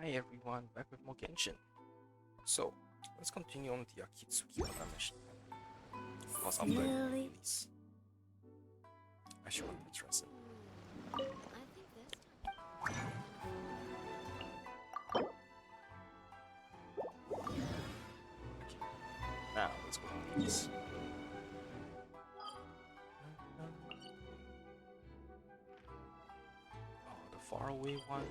Hi everyone, back with more Genshin. So, let's continue on the Akitsu Kimodameshi. Of course, I'm going to read these. I should want to trust it. I think this time. Okay, now let's go to these. Oh, the faraway one.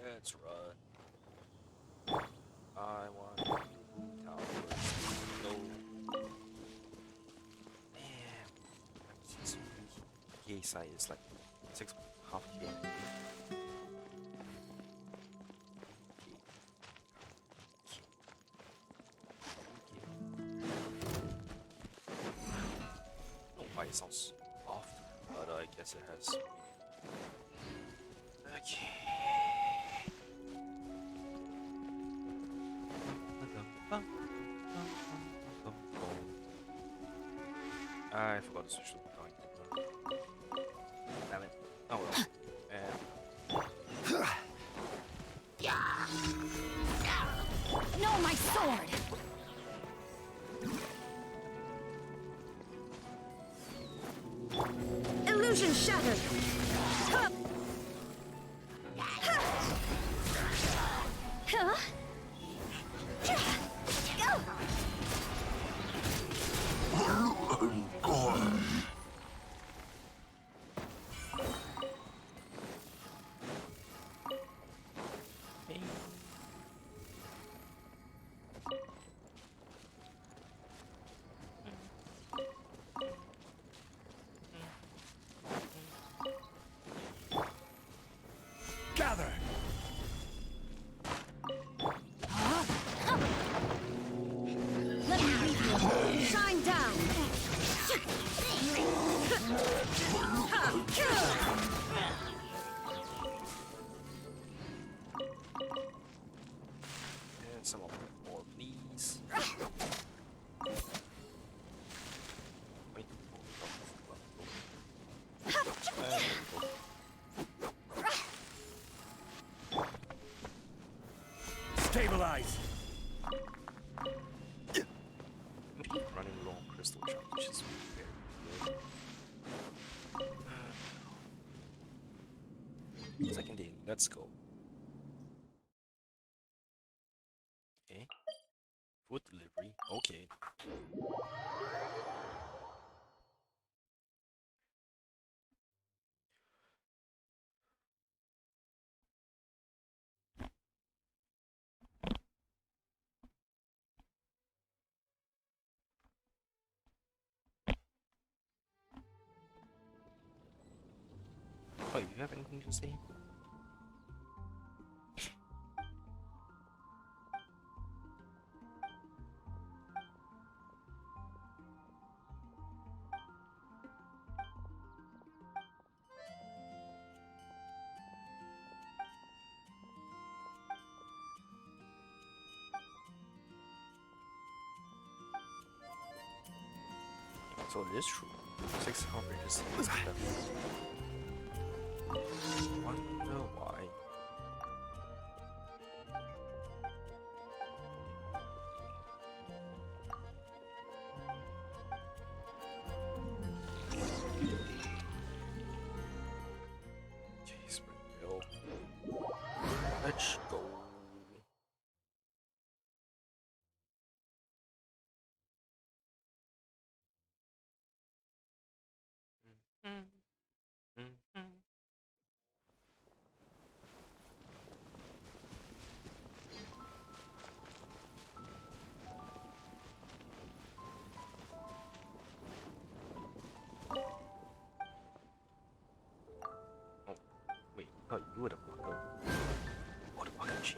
Let's run. I want to towers. No. Man, Akitsu PA side is like 6.5k. I don't know why it sounds off, but I guess it has. Okay. I forgot to switch to the time. Damn it. Oh well. No, my sword! Illusion shattered! Huh? Gather! Let me lead you. Shine down! And some more, please. Wait. Stabilize! Running low on crystal charge, which is very good. Second day, let's go. Okay. Food delivery. Okay. Oh, you have anything to say? So it is true. 6 operators is the best. Wonder why. Jeez, Springville. Let's go. thought you would have buckled. What a fucking cheat.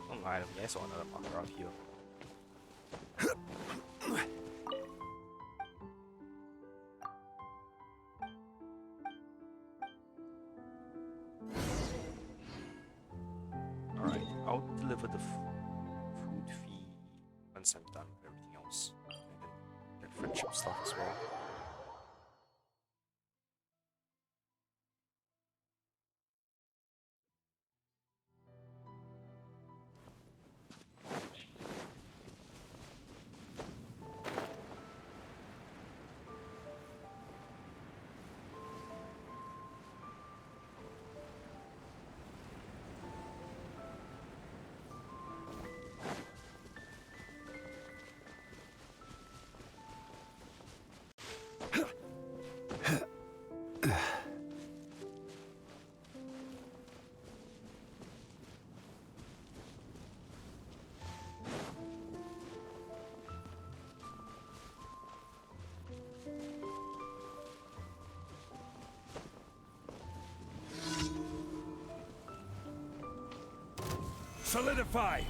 Don't lie to me, I saw another marker out here. Alright, I'll deliver the food fee once I'm done with everything else. And then get friendship stuff as well. Solidify!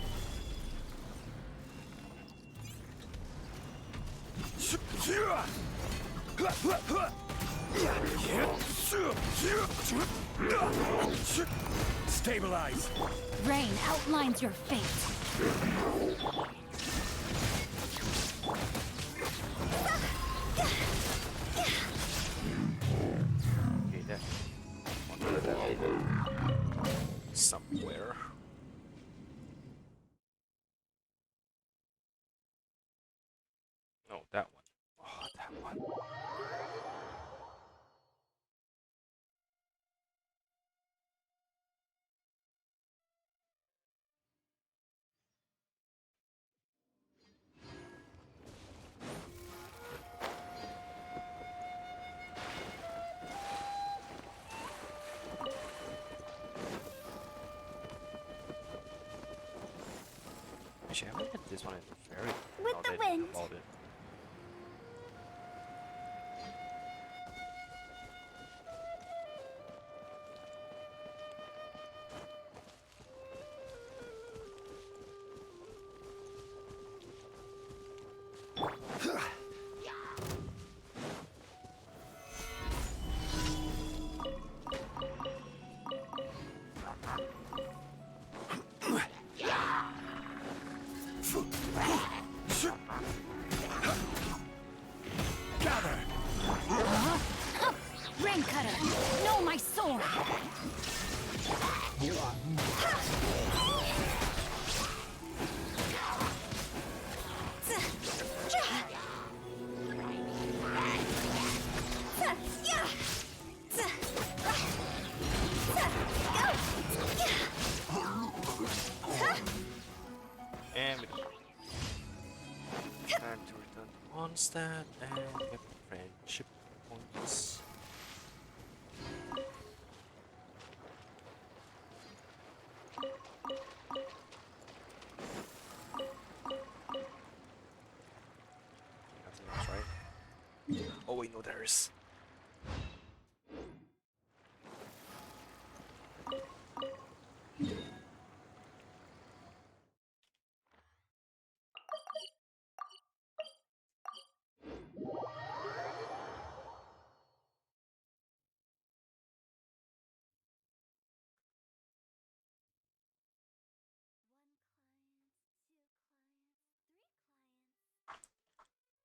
Stabilize! Rain outlines your fate. Okay, there. Under that. Somewhere. No, that one. Oh, that one. Actually, I haven't had this one in very With now the that I think wind. about it. Gather! Rain cutter, know my sword. And we go. Time to return to Mondstadt and get friendship points. Nothing else, right? Oh wait, no, there is.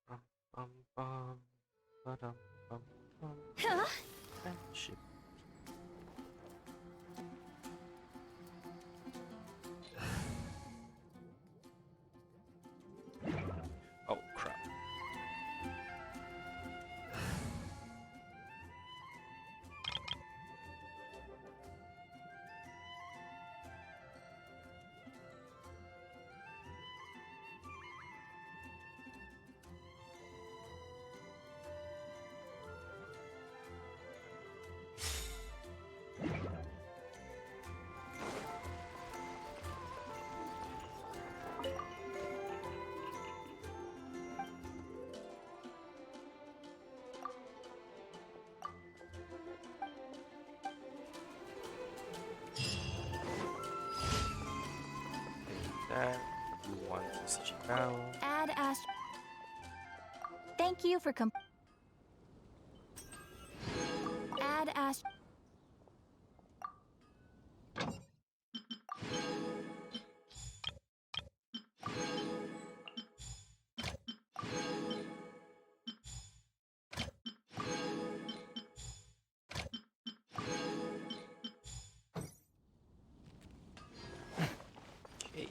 Bum, bum, bum, ba-dum, bum, bum. Huh? Friendship. Oh crap. And do one TCG battle. Add ast. Thank you for Add ast. Okay.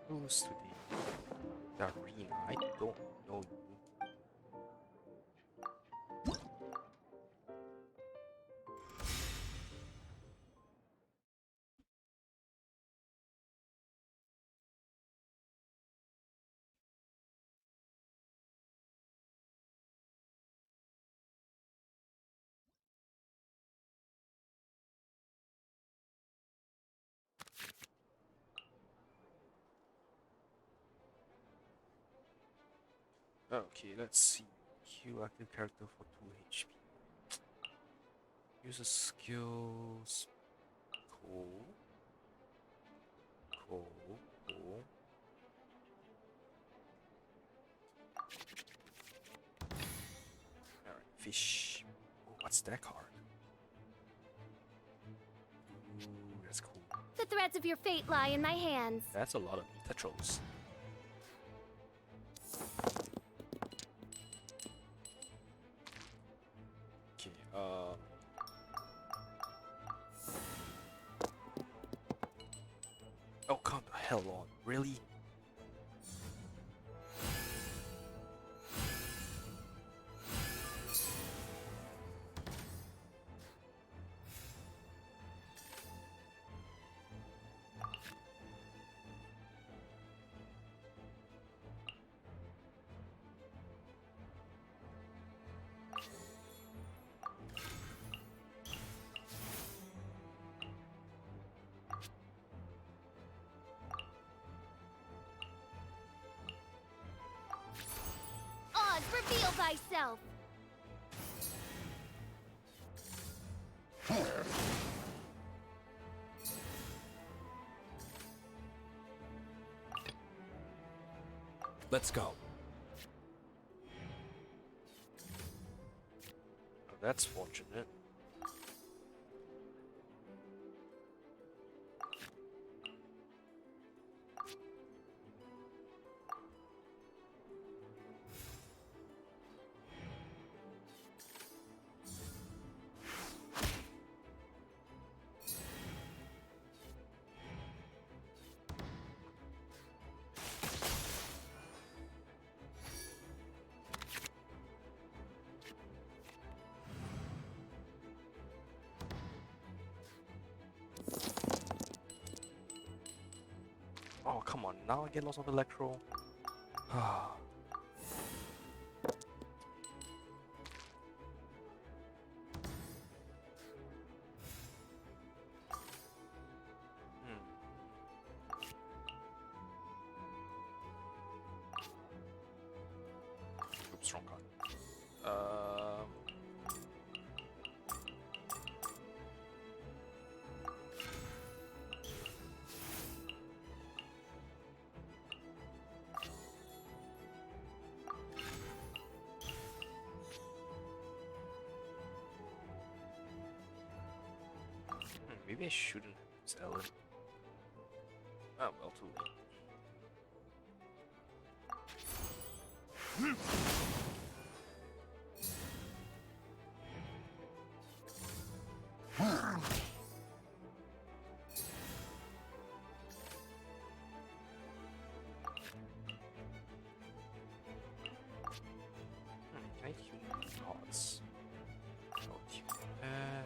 Who's to the arena? I don't know you. Okay, let's see. Q active character for 2 HP. Use a skills. Cool. Cool. Cool. Alright, fish. Oh, what's that card? Ooh, that's cool. The threads of your fate lie in my hands. That's a lot of Tetrals. Okay, oh, come the hell on. Really? Oz, reveal thyself. Let's go. Oh, that's fortunate. Oh, come on. Now I get lots of electro. Ah. Oops, wrong card. Maybe I shouldn't use Ellen. Oh, well, too late. Can I tune cards? I'll tune that.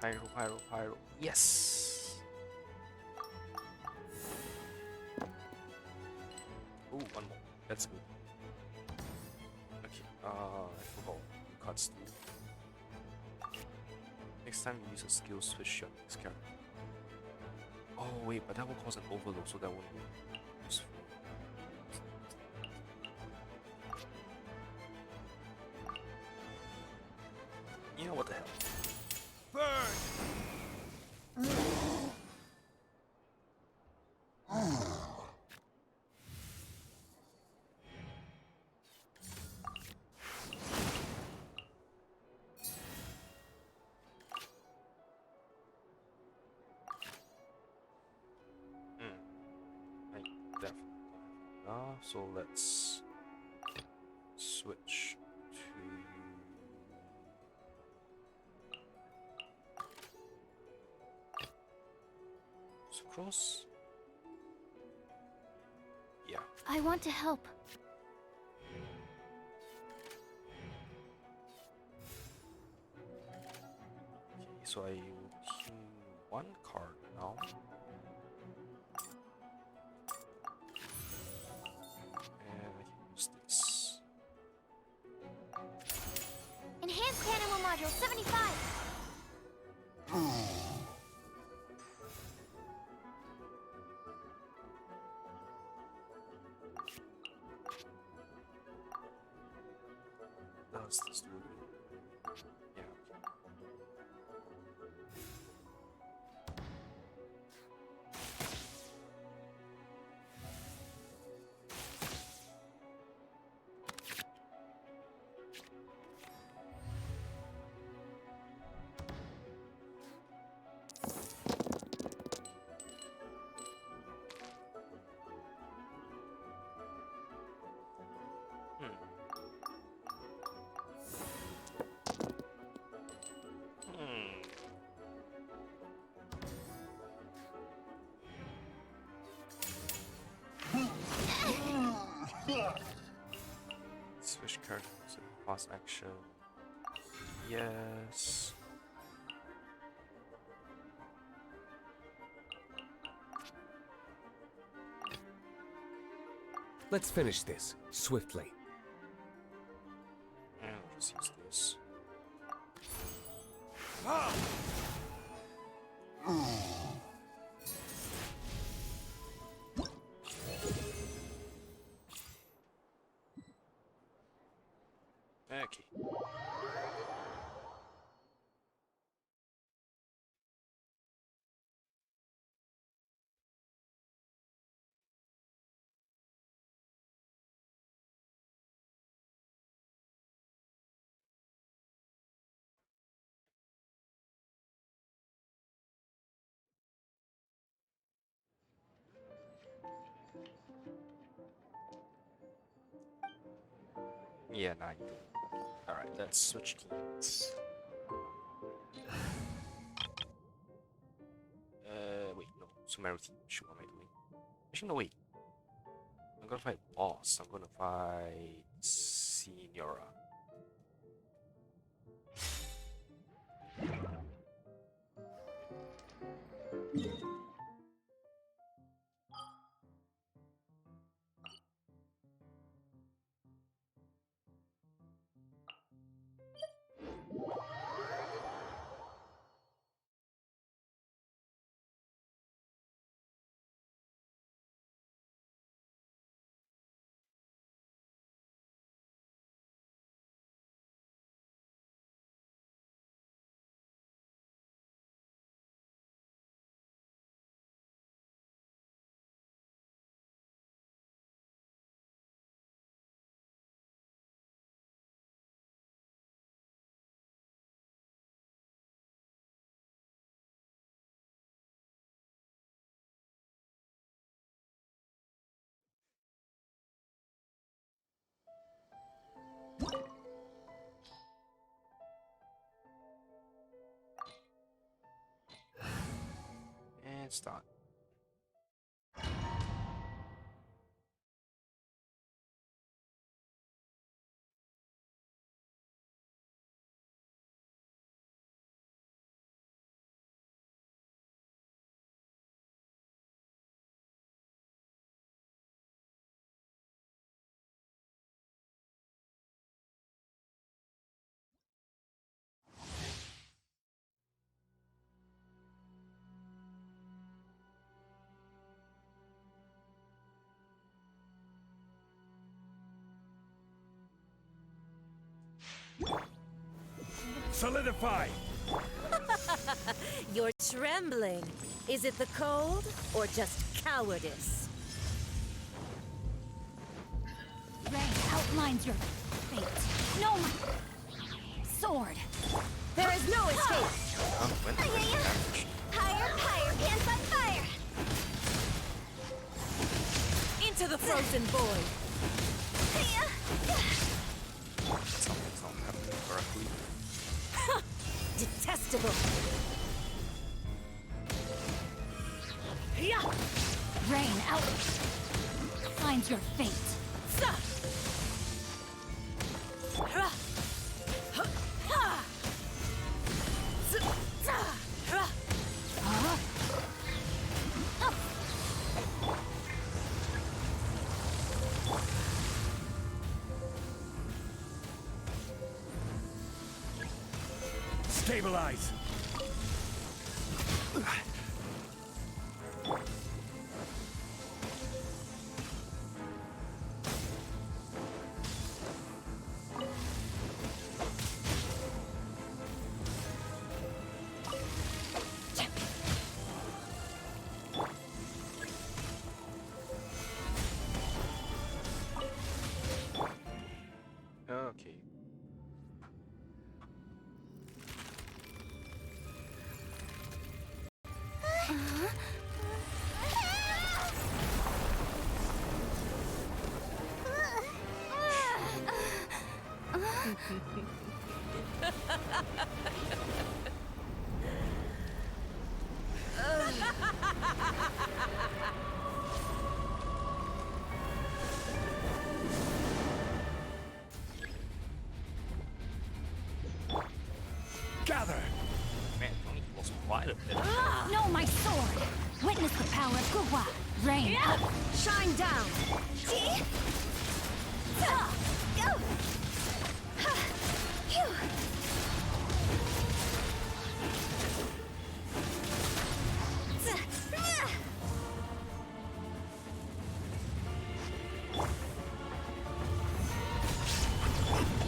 Pyro, pyro, pyro. Yes! Ooh, one more. That's good. Okay, I forgot. You can't steal. Next time you use a skill, switch your next character. Oh wait, but that will cause an overload, so that won't be useful. You know what the hell? I definitely don't have enough, so let's switch to sucrose. Yeah. I want to help. Okay, so I will team one card now. And I can use this. Enhanced Animal Module 75. Does this do it? Yeah. Hmm. Switch characters and fast action. Yes. Let's finish this swiftly. And I'll just use this. Okay. Yeah, nah, you don't. Alright, let's switch keys. Wait, no. Sumerity. Shoot, what am I doing? Actually, no, wait. I'm gonna fight boss. I'm gonna fight Signora. And start. Solidify! You're trembling. Is it the cold or just cowardice? Rain outlines your fate. No! Sword! There is no escape! Went for damage. Higher, higher, pants on fire! Into the frozen void! Something's not happening correctly. Detestable! Rain outlines your fate. Stabilize! Okay. Gather! Man, Tony lost quite a bit. No, my sword! Witness the power of Guwa! Rain out! Shine down! Go!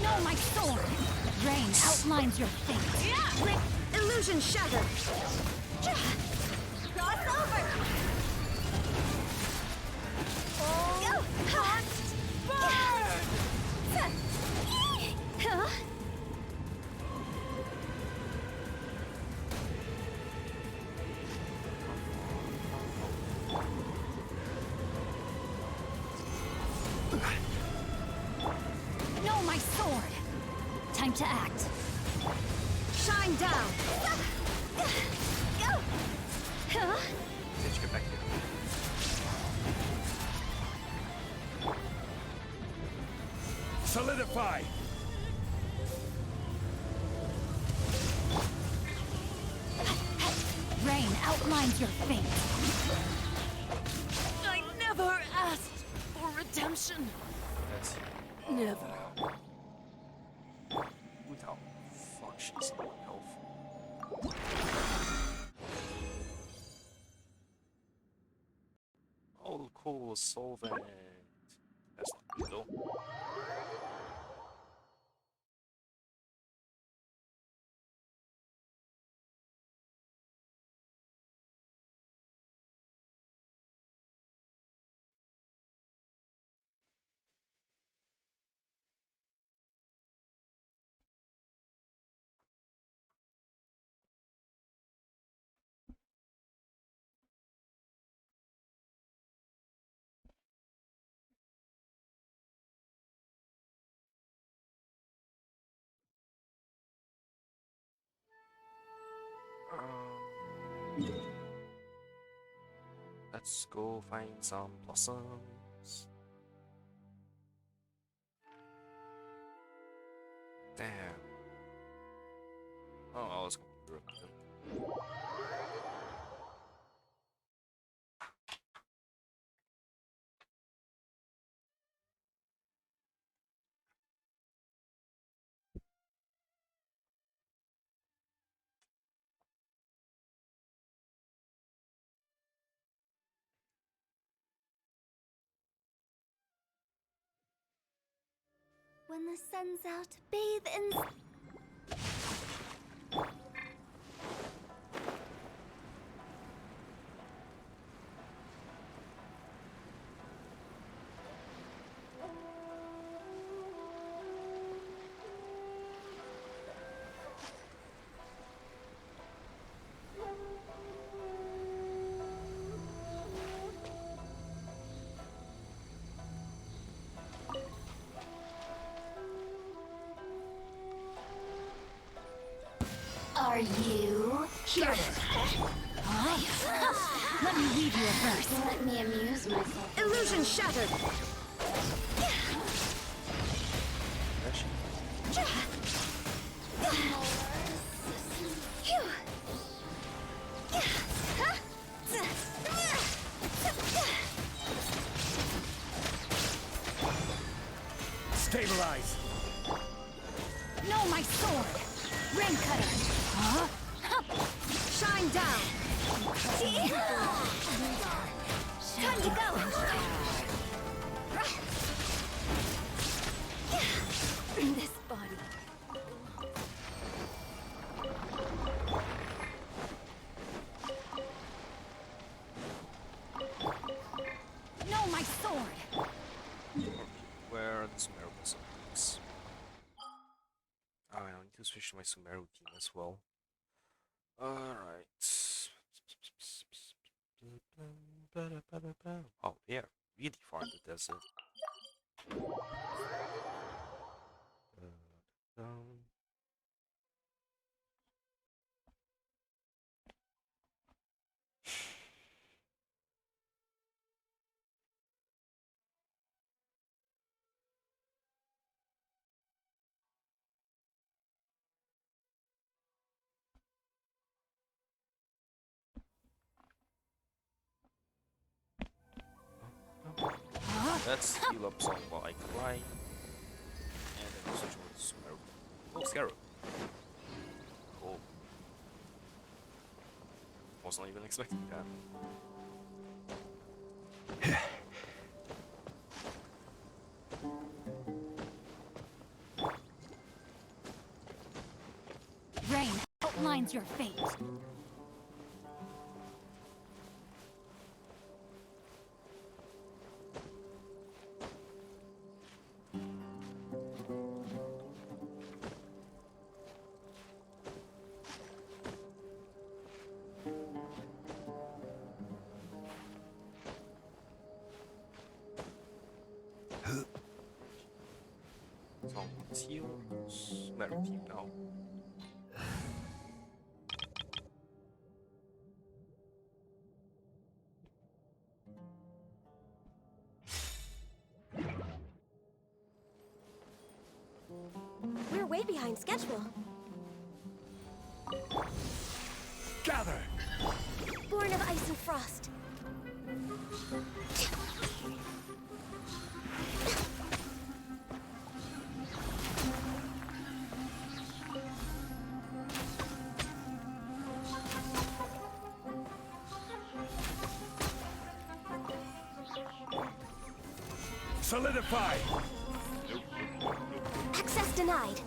No, my sword! Rain outlines your fate. Illusion shattered! Cross over! Go! Huh? No, my sword! Time to act. Shine down! Go! Huh? Let's get back here. Solidify! Rain outlines your fate. I never asked for redemption. Let's see. Never. Who the fuck she's in health? Oh, cool, solvent. That's not good though. Let's go find some blossoms. Damn. Oh, I was going through it. When the sun's out, bathe in... Are you here? Let me read you a verse. Let me amuse myself. Illusion shattered. Stabilize. No, my sword. Rain cutter. Huh? Shine down. Time to go. This body. No, my sword. Where are the Sumeru weapons? Oh, I need to switch to my Sumeru team as well. Alright. Oh, yeah, really far in the desert. Down. Let's heal up some while I cry. And then we'll switch over to Sumeru. Oh, Scarab. Cool. Wasn't even expecting that. Rain outlines your fate. So let's heal Sumeru team now. We're way behind schedule. Gather. Born of ice and frost. Solidify. Access denied.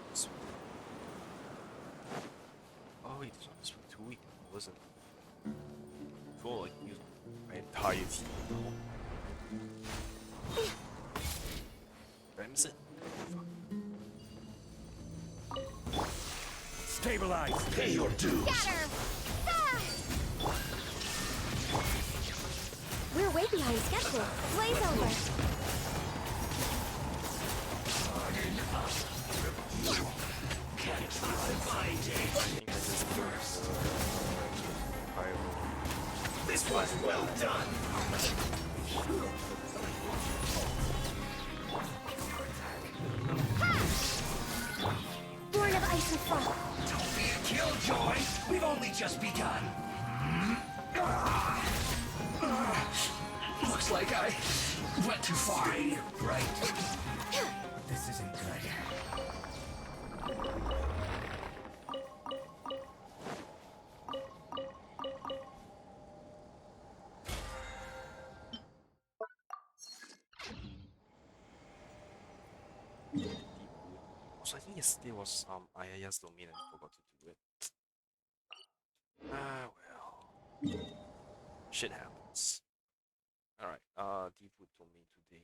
This one. Oh, wait, this one was for 2 weeks, wasn't it? I feel like using my entire team now. Bremse it. Stabilize. Pay your dues. Scatter! Ah! We're way behind schedule. Blaze over. I think I just first. This was well done. Born of ice and frost. Don't be a killjoy. We've only just begun. Looks like I went too far. Right. This isn't good. Deep wood. Also, I think yesterday was Ayaya's domain and I forgot to do it. Ah, well. Shit happens. Alright, deep wood domain today.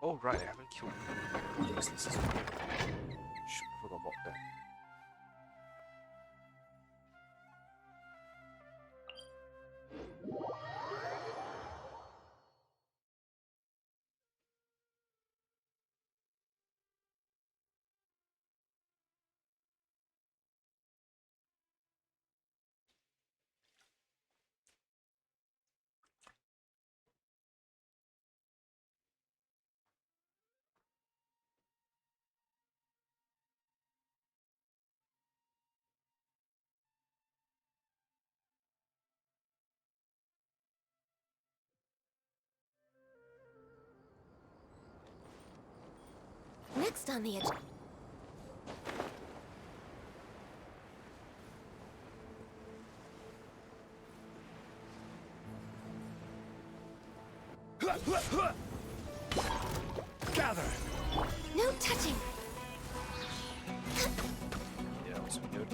Oh right, I haven't killed this is weird. Shoot, I forgot about that. Next on the agenda. Gather! No touching! Yeah, that was weird.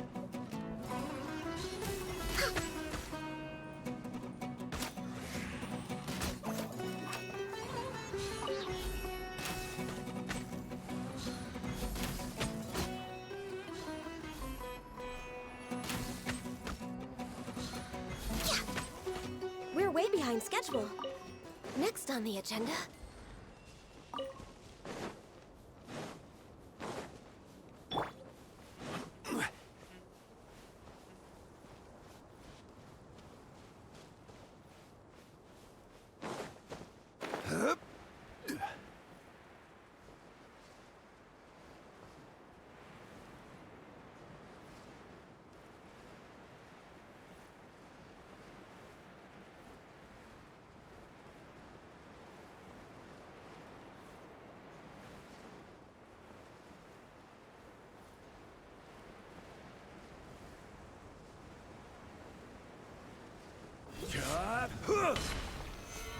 We're way behind schedule. Next on the agenda.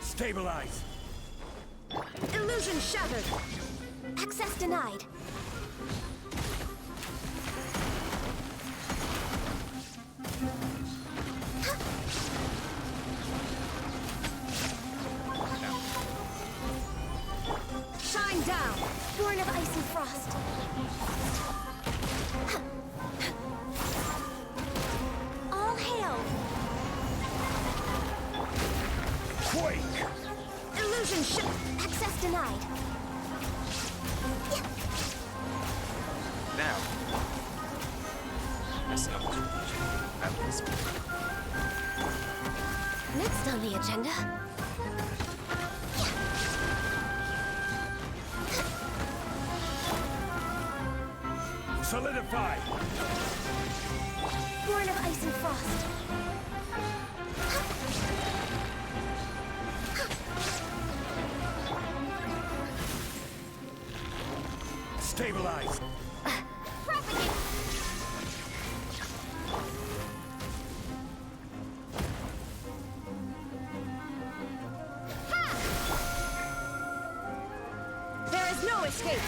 Stabilize! Illusion shattered! Access denied. Shine down! Born of ice and frost. All hail! Quake! Illusion access denied. Now. Messing up this region. Next on the agenda. Solidify! Born of ice and frost. Stabilize. Propagate! There is no escape!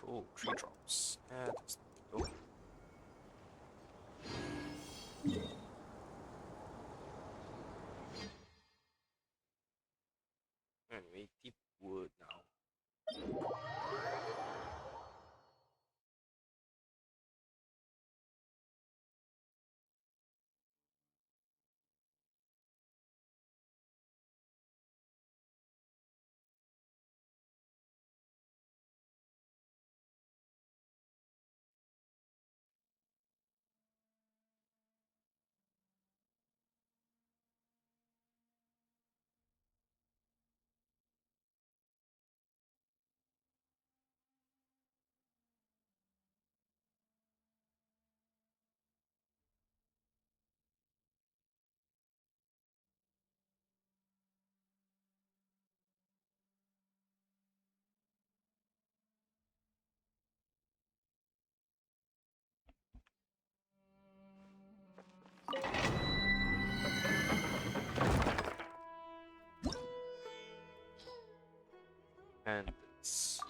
Cool, 3 drops. And let's go. Anyway, deep wood now. And this.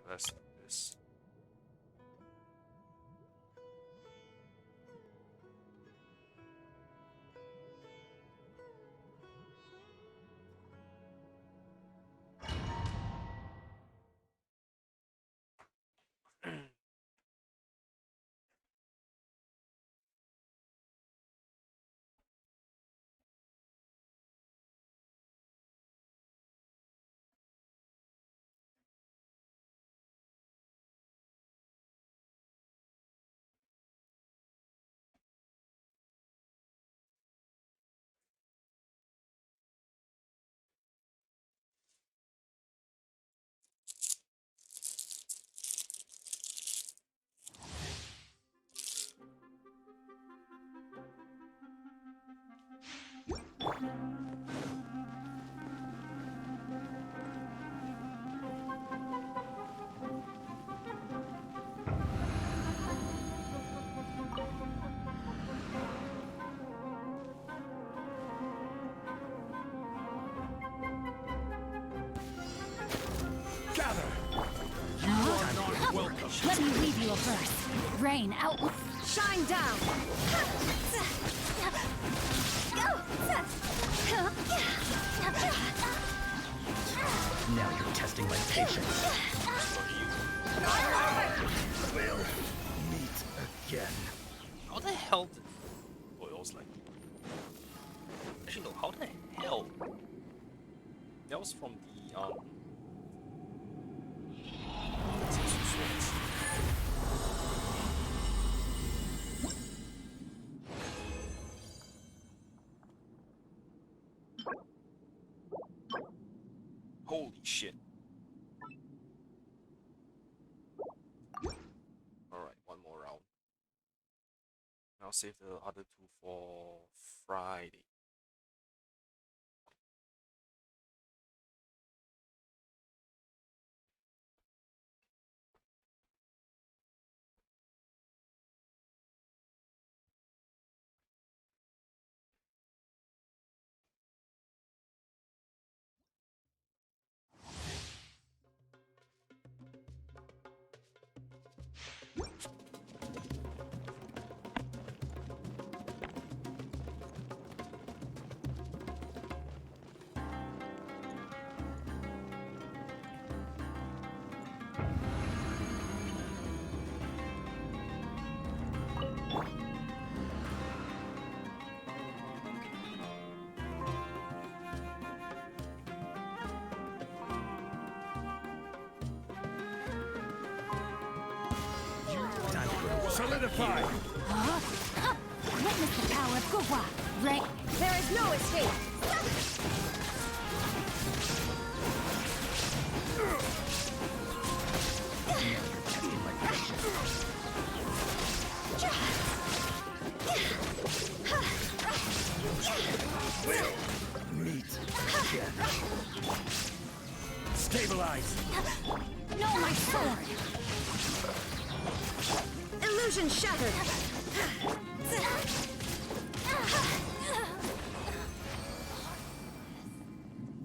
Let's do this. Gather. You are not welcome. Let me leave you a verse. Rain out. Shine down! Now you're testing my patience. We'll meet again. How the hell did... Oh, it was like... Actually, no, how the hell? That was from the, Akitsu swords. Holy shit. Alright, one more round. I'll save the other two for Friday. Solidify! Witness the power of Gugwa. There is no escape. Now you're testing my patience. Will meet death. Stabilize! No, my sword! Illusion shattered.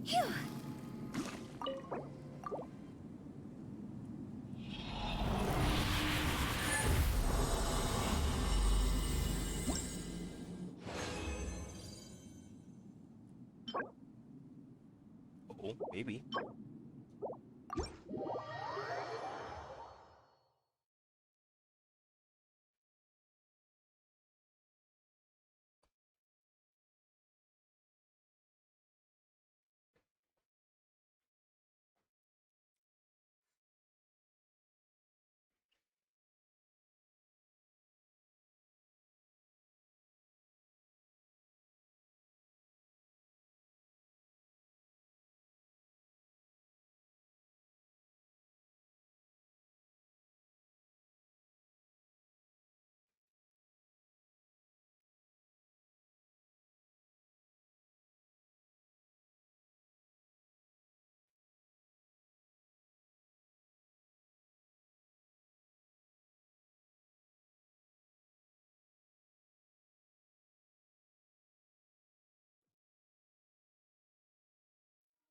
Phew. Oh, maybe.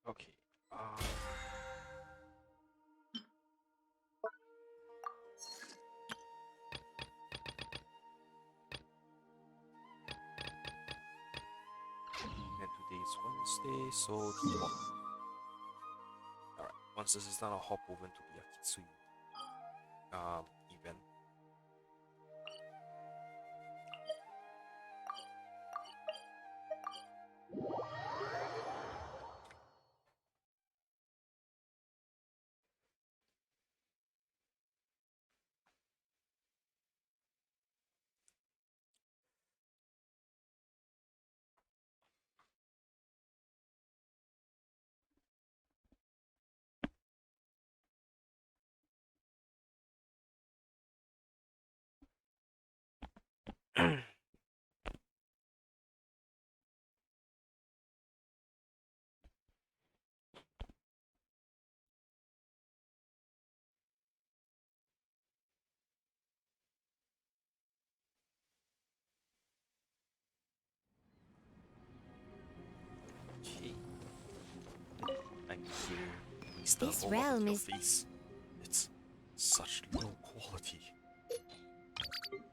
Okay. And today's Wednesday, so tomorrow. Alright, once this is done, I'll hop over into the Akitsu event. Okay. I'm here. It's the This whole realm of is- these. It's such low quality.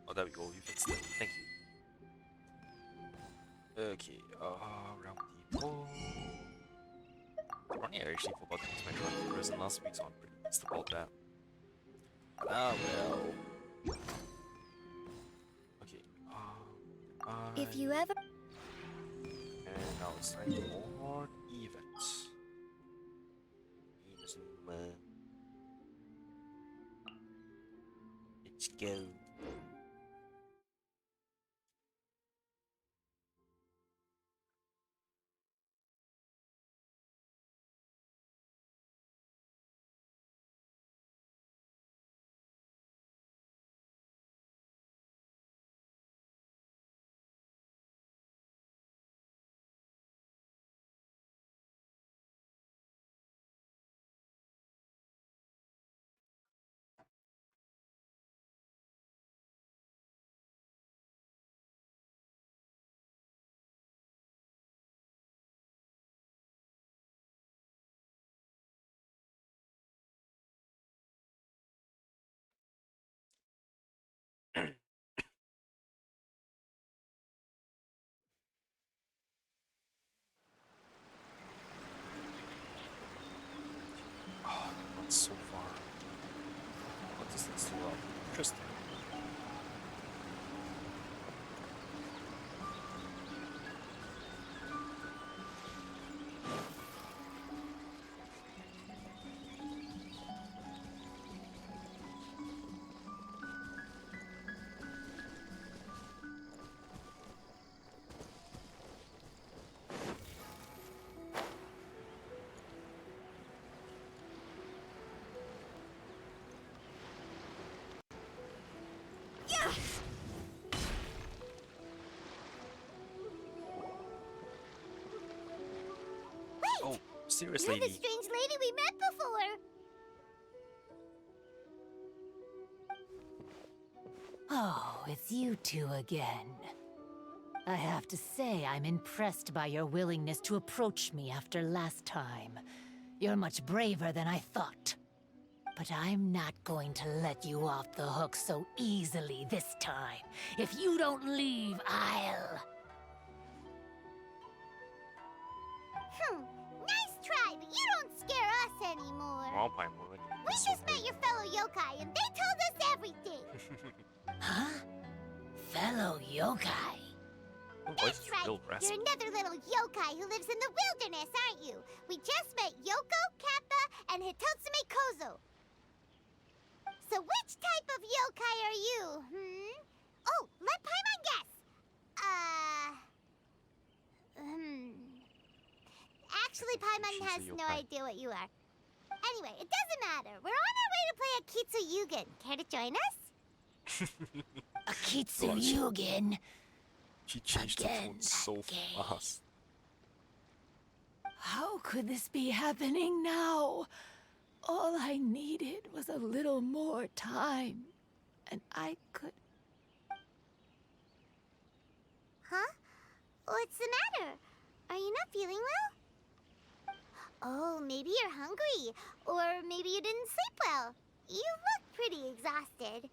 Oh, there we go. You fixed it. Thank you. Okay. Round people. Funny, I actually forgot to use my drug in prison last week, so I'm pretty pissed about that. Ah well. Okay. If you ever And now it's time for more events. Let's go. Oh, not so far. What is this to Interesting. Mysterious You're the lady. strange lady we met before. Oh, it's you two again. I have to say, I'm impressed by your willingness to approach me after last time. You're much braver than I thought. But I'm not going to let you off the hook so easily this time. If you don't leave, I'll... Nice try, but you don't scare us anymore. We just met your fellow yokai, and they told us everything. Huh? Fellow yokai? That's right. You're another little yokai who lives in the wilderness, aren't you? We just met Yoko, Kappa, and Hitotsume Kozo. So which type of yokai are you, Oh, let Paimon guess. Actually, Paimon has no idea what you are. Anyway, it doesn't matter. We're on our way to play Akitsu Yugen. Care to join us? Akitsu Yugen? She changed the tone so fast. How could this be happening now? All I needed was a little more time, and I could... Huh? What's the matter? Are you not feeling well? Oh, maybe you're hungry. Or maybe you didn't sleep well. You look pretty exhausted.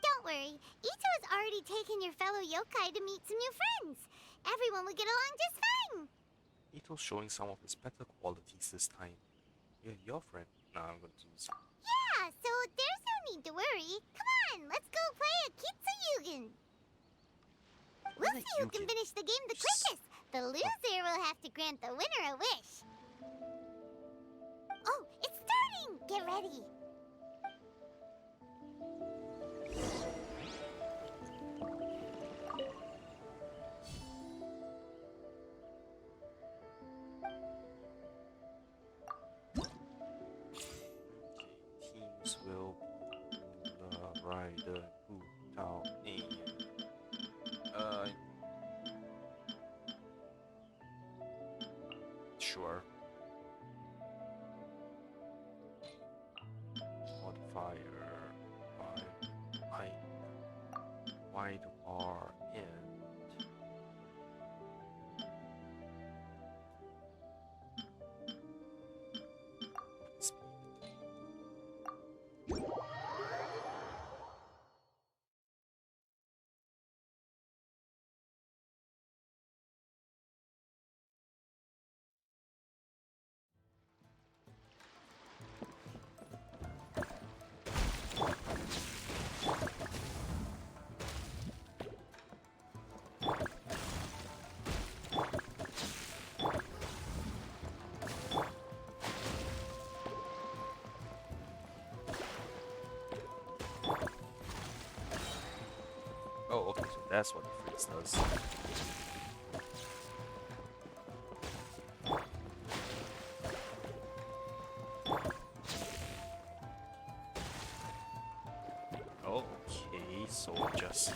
Don't worry. Ito has already taken your fellow yokai to meet some new friends. Everyone will get along just fine. Ito's showing some of his better qualities this time. Yeah, your friend. Nah, I'm gonna do this. Yeah, so there's no need to worry. Come on, let's go play Akitsu Yugen. We'll see who can finish the game the quickest. The loser will have to grant the winner a wish. Oh, it's starting! Get ready. Teams will be the rider who tao in. Sure. Modifier by height. Wide R end. Oh, okay, so that's what the freeze does. Okay, so just...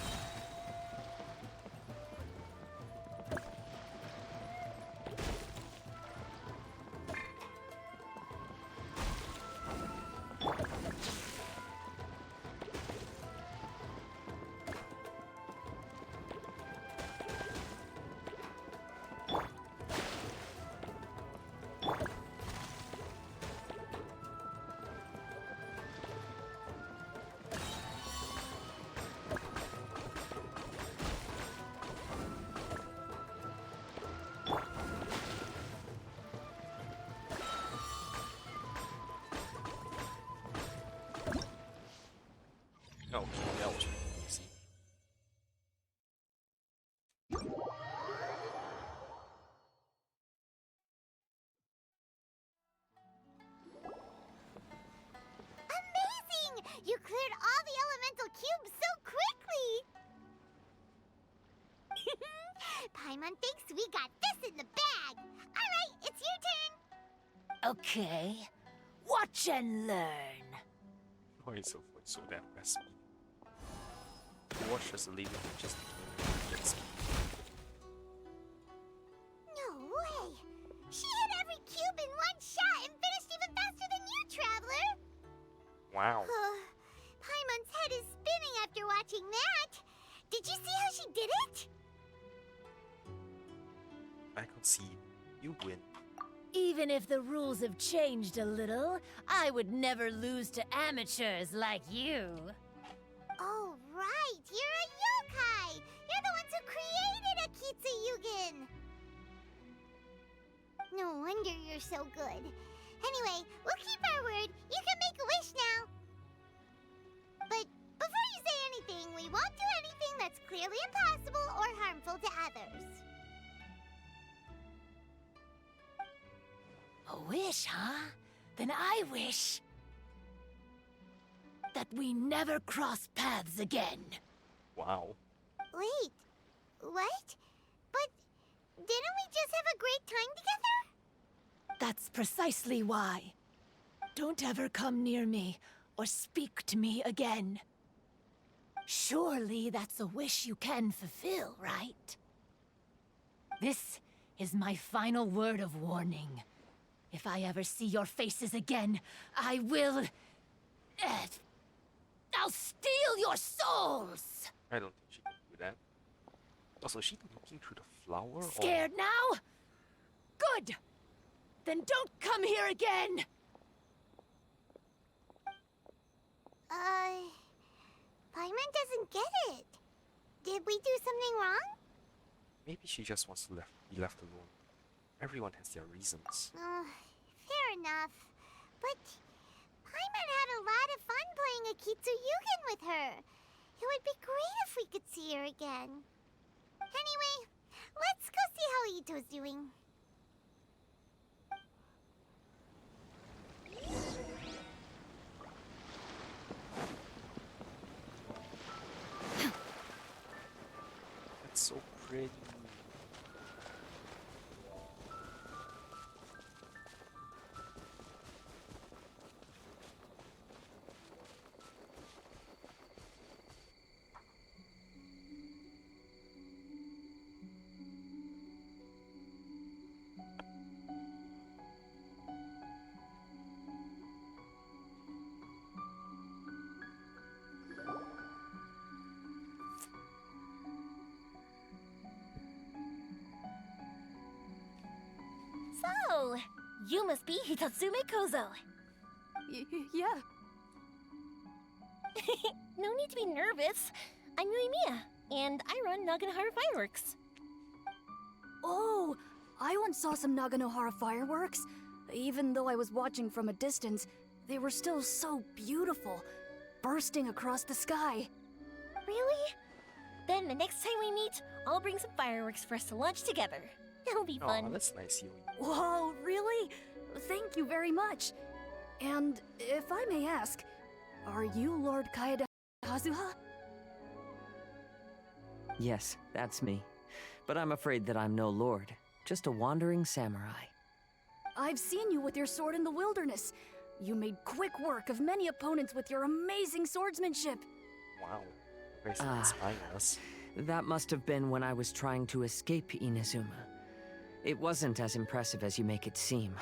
Okay, that was pretty easy. Amazing! You cleared all the elemental cubes so quickly! Paimon thinks we got this in the bag. Alright, it's your turn. Okay. Watch and learn. Why is so damn raspy? Watch as a leader just gets me. No way! She hit every cube in one Wow. Paimon's head is spinning after watching that. Did you see how she did it? I concede. You win. Even if the rules have changed a little, I would never lose to amateurs like you. Oh, right. You're a yokai. You're the ones who created Akitsu Yugen. No wonder you're so good. Anyway, we'll keep our word. You can make a wish now. But before you say anything, we won't do anything that's clearly impossible or harmful to others. A wish, huh? Then I wish that we never cross paths again. Wow. Wait, what? But didn't we just have a great time together? That's precisely why. Don't ever come near me or speak to me again. Surely that's a wish you can fulfill, right? This is my final word of warning. If I ever see your faces again, I will... I'll steal your souls! I don't think she can do that. Also, is she looking through the flower? Scared now? Good! Then don't come here again! Paimon doesn't get it. Did we do something wrong? Maybe she just wants to be left alone. Everyone has their reasons. Fair enough. But Paimon had a lot of fun playing Akitsu Yugen with her. It would be great if we could see her again. Anyway, let's go see how Ito's doing. That's so pretty. So, you must be Hitatsume Kozo. Yeah. No need to be nervous. I'm Yuimiya, and I run Naganohara Fireworks. Oh, I once saw some Naganohara fireworks. Even though I was watching from a distance, they were still so beautiful, bursting across the sky. Really? Then the next time we meet, I'll bring some fireworks for us to launch together. It'll be Oh, fun. that's nice, Yui. Whoa, really? Thank you very much. And if I may ask, are you Lord Kaede Kazuha? Yes, that's me. But I'm afraid that I'm no lord, just a wandering samurai. I've seen you with your sword in the wilderness. You made quick work of many opponents with your amazing swordsmanship. Wow. Very Ah. inspiring us. That must have been when I was trying to escape Inazuma. It wasn't as impressive as you make it seem.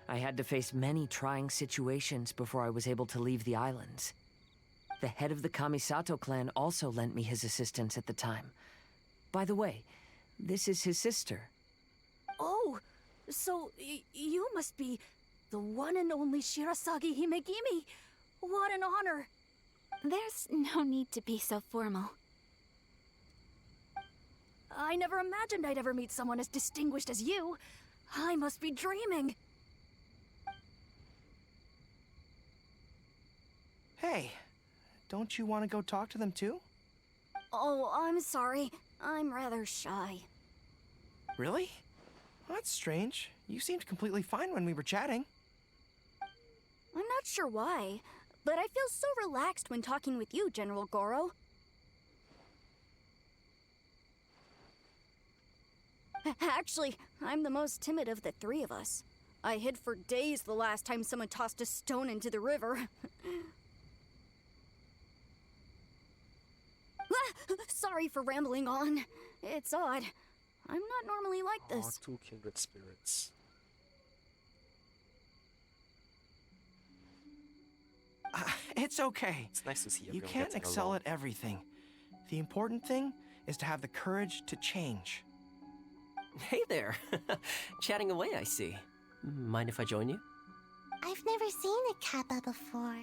I had to face many trying situations before I was able to leave the islands. The head of the Kamisato clan also lent me his assistance at the time. By the way, this is his sister. Oh, so you must be the one and only Shirasagi Himegimi. What an honor. There's no need to be so formal. I never imagined I'd ever meet someone as distinguished as you. I must be dreaming. Hey, don't you want to go talk to them too? Oh, I'm sorry. I'm rather shy. Really? That's strange. You seemed completely fine when we were chatting. I'm not sure why, but I feel so relaxed when talking with you, General Goro. Actually, I'm the most timid of the three of us. I hid for days the last time someone tossed a stone into the river. Sorry for rambling on. It's odd. I'm not normally like Oh, this. two kindred spirits. It's okay. It's nice to see You everyone can't getting excel along. at everything. The important thing is to have the courage to change. Hey there. Chatting away, I see. Mind if I join you? I've never seen a kappa before.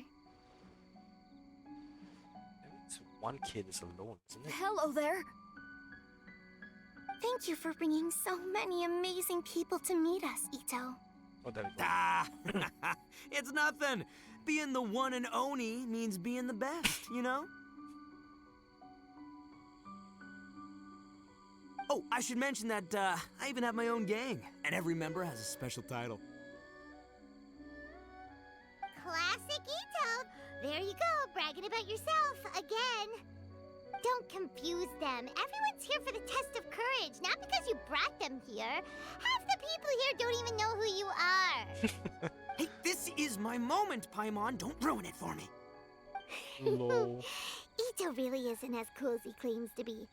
It's one kid is alone, isn't it? Hello there. Thank you for bringing so many amazing people to meet us, Ito. Oh, there we go. Ah, it's nothing. Being the one and Oni means being the best, you know? Oh, I should mention that I even have my own gang, and every member has a special title. Classic Ito! There you go, bragging about yourself again. Don't confuse them. Everyone's here for the test of courage, not because you brought them here. Half the people here don't even know who you are. Hey, this is my moment, Paimon. Don't ruin it for me. Lol. Ito really isn't as cool as he claims to be.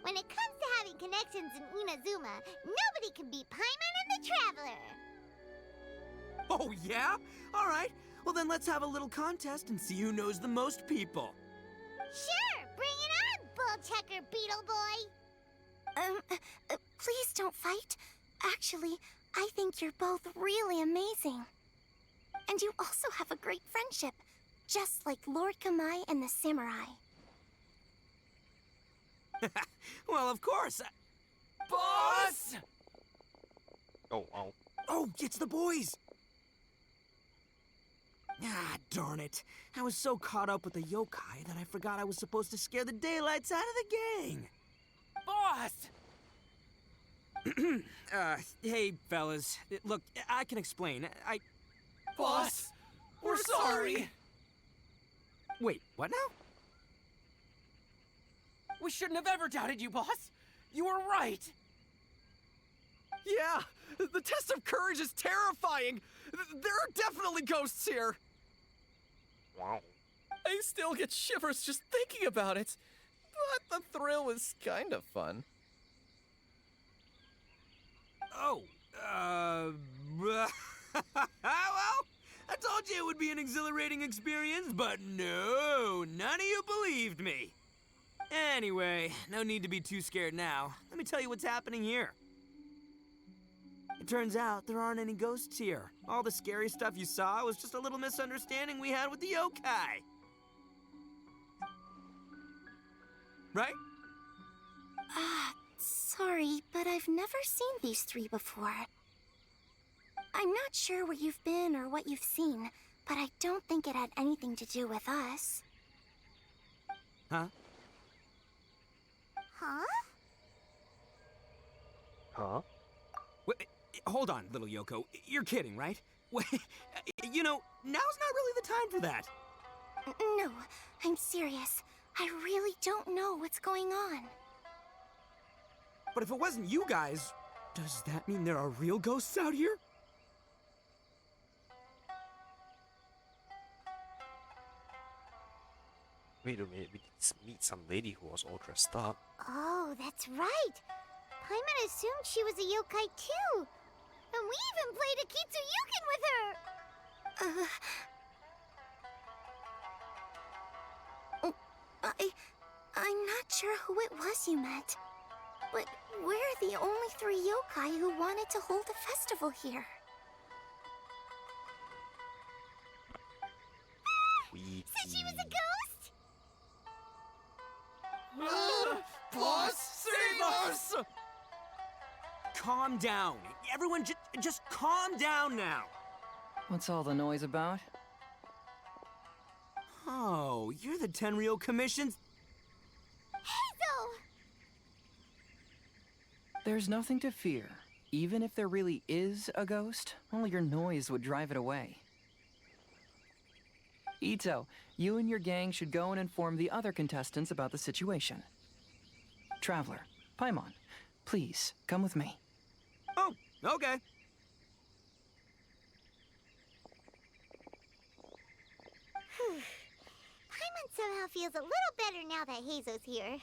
When it comes to having connections in Inazuma, nobody can beat Paimon and the Traveler. Oh, yeah? All right. Well, then let's have a little contest and see who knows the most people. Sure, bring it on, Bull Checker Beetle Boy. Please don't fight. Actually, I think you're both really amazing. And you also have a great friendship, just like Lord Kamai and the Samurai. Well, of course. Boss! Oh, wow. Oh, it's the boys! Ah, darn it. I was so caught up with the yokai that I forgot I was supposed to scare the daylights out of the gang. Boss! Hey, fellas. Look, I can explain. Boss, we're sorry. Wait, what now? We shouldn't have ever doubted you, boss. You were right. Yeah, the test of courage is terrifying. There are definitely ghosts here. Wow. I still get shivers just thinking about it. But the thrill was kind of fun. Oh, well, I told you it would be an exhilarating experience, but no, none of you believed me. Anyway, no need to be too scared now. Let me tell you what's happening here. It turns out there aren't any ghosts here. All the scary stuff you saw was just a little misunderstanding we had with the yokai. Right? Sorry, but I've never seen these three before. I'm not sure where you've been or what you've seen, but I don't think it had anything to do with us. Huh? Huh? Huh? Wait, hold on, little Yoko. You're kidding, right? Wait, you know, now's not really the time for that. No, I'm serious. I really don't know what's going on. But if it wasn't you guys, does that mean there are real ghosts out here? Wait a minute, we did meet some lady who was all dressed up. Oh, that's right. Paimon assumed she was a yokai too. And we even played Akitsu with her. I'm not sure who it was you met. But we're the only three yokai who wanted to hold a festival here. Said she was a ghost? Boss, save us! Calm down. Everyone just calm down now. What's all the noise about? Oh, you're the Tenryou Commission's... Hazel! There's nothing to fear. Even if there really is a ghost, all your noise would drive it away. Ito, you and your gang should go and inform the other contestants about the situation. Traveler, Paimon, please, come with me. Oh, okay. Paimon somehow feels a little better now that Hazo's here.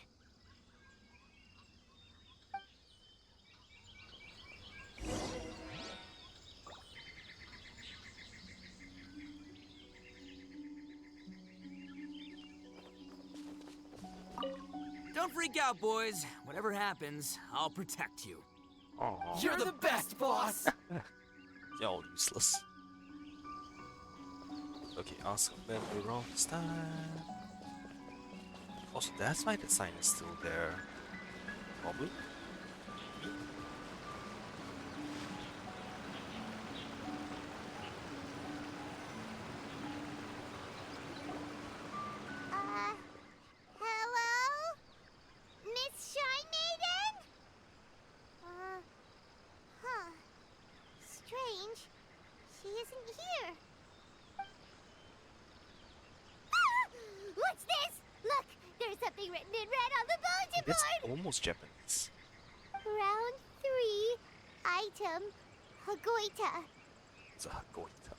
Don't freak out, boys. Whatever happens, I'll protect you. Aww. You're the best, boss! You're all useless. Okay, awesome. Then we roll this time. Also, that's why the sign is still there. Probably. Hello? Miss Shy Maiden? Huh. Strange. She isn't here. Ah! What's this? Look, there's something written in red on the bulletin It's board. almost Japanese. Round 3, item, Hagoita. It's a Hagoita.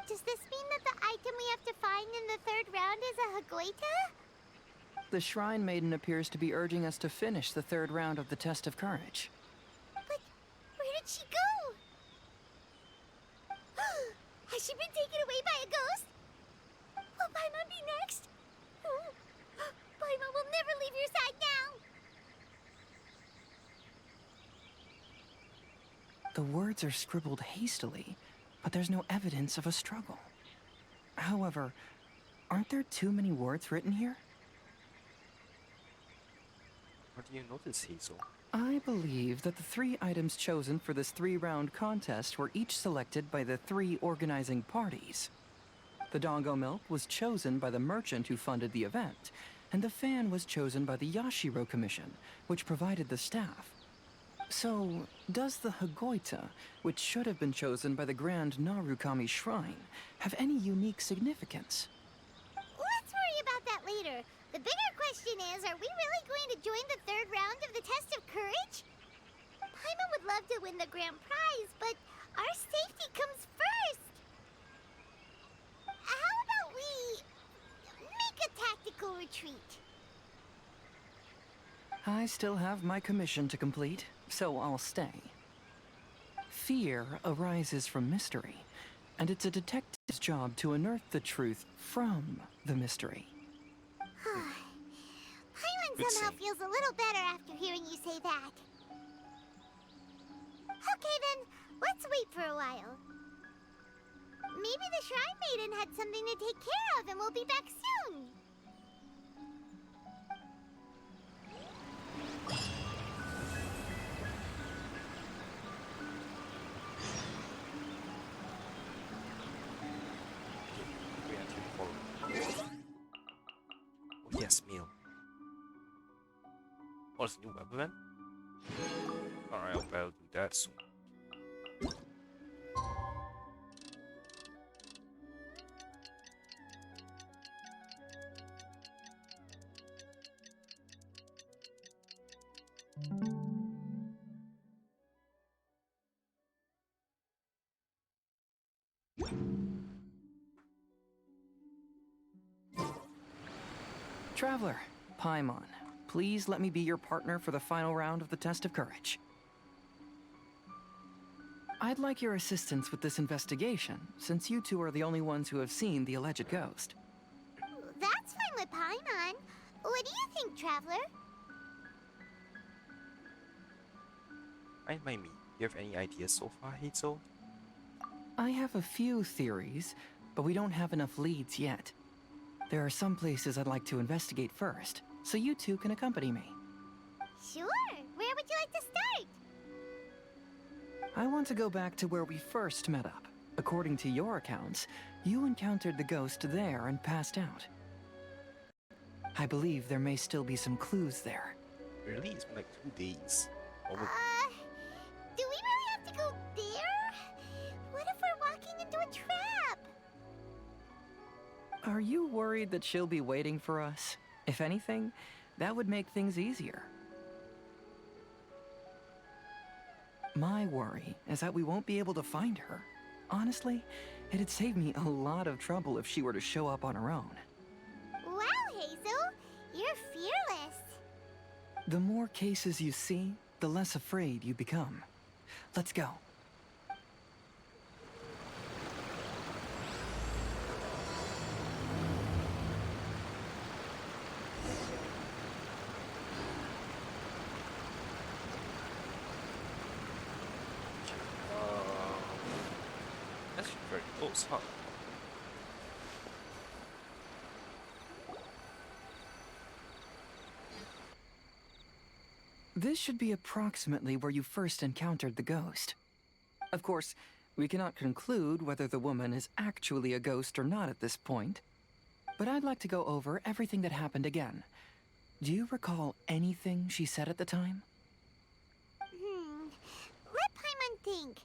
Does this mean that the item we have to find in the 3rd round is a Hagoita? The Shrine Maiden appears to be urging us to finish the 3rd round of the Test of Courage. But where did she go? Has she been taken away by a ghost? Will Paimon be next? Paimon will never leave your side now. The words are scribbled hastily, but there's no evidence of a struggle. However, aren't there too many words written here? What do you notice, Hazel? I believe that the 3 items chosen for this 3-round contest were each selected by the 3 organizing parties. The Dongo Milk was chosen by the merchant who funded the event, and the fan was chosen by the Yashiro Commission, which provided the staff. So, does the Hagoita, which should have been chosen by the Grand Narukami Shrine, have any unique significance? Let's worry about that later. The bigger question is, are we really going to join the 3rd round of the Test of Courage? Paimon would love to win the grand prize, but our safety comes first. How about we make a tactical retreat? I still have my commission to complete, so I'll stay. Fear arises from mystery, and it's a detective's job to unearth the truth from the mystery. Paimon somehow feels a little better after hearing you say that. Okay then, let's wait for a while. Maybe the Shrine Maiden had something to take care of and we'll be back soon. Oh, yes, meal. Oh, it's a new weapon? Alright, I'll better do that soon. Traveler, Paimon, please let me be your partner for the final round of the Test of Courage. I'd like your assistance with this investigation, since you two are the only ones who have seen the alleged ghost. That's fine with Paimon. What do you think, Traveler? Fine by me. Do you have any ideas so far, Hazel? I have a few theories, but we don't have enough leads yet. There are some places I'd like to investigate first, so you two can accompany me. Sure. Where would you like to start? I want to go back to where we first met up. According to your accounts, you encountered the ghost there and passed out. I believe there may still be some clues there. Really? It's been like 2 days. Oh, Do we really have to go there? What if we're walking into a trap? Are you worried that she'll be waiting for us? If anything, that would make things easier. My worry is that we won't be able to find her. Honestly, it'd save me a lot of trouble if she were to show up on her own. Wow, Hazel, you're fearless. The more cases you see, the less afraid you become. Let's go. close hug. This should be approximately where you first encountered the ghost. Of course, we cannot conclude whether the woman is actually a ghost or not at this point, but I'd like to go over everything that happened again. Do you recall anything she said at the time? Let Paimon think.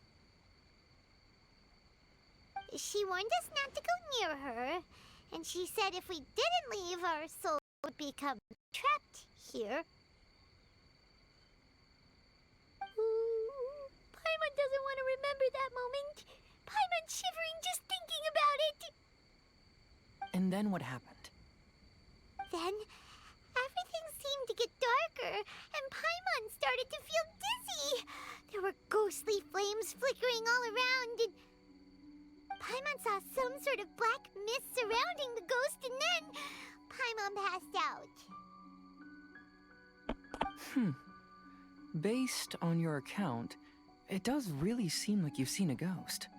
She warned us not to go near her, and she said if we didn't leave, our soul would become trapped here. Paimon doesn't want to remember that moment. Paimon's shivering just thinking about it. And then what happened? Then, everything seemed to get darker, and Paimon started to feel dizzy. There were ghostly flames flickering all around, and Paimon saw some sort of black mist surrounding the ghost, and then Paimon passed out. Based on your account, it does really seem like you've seen a ghost.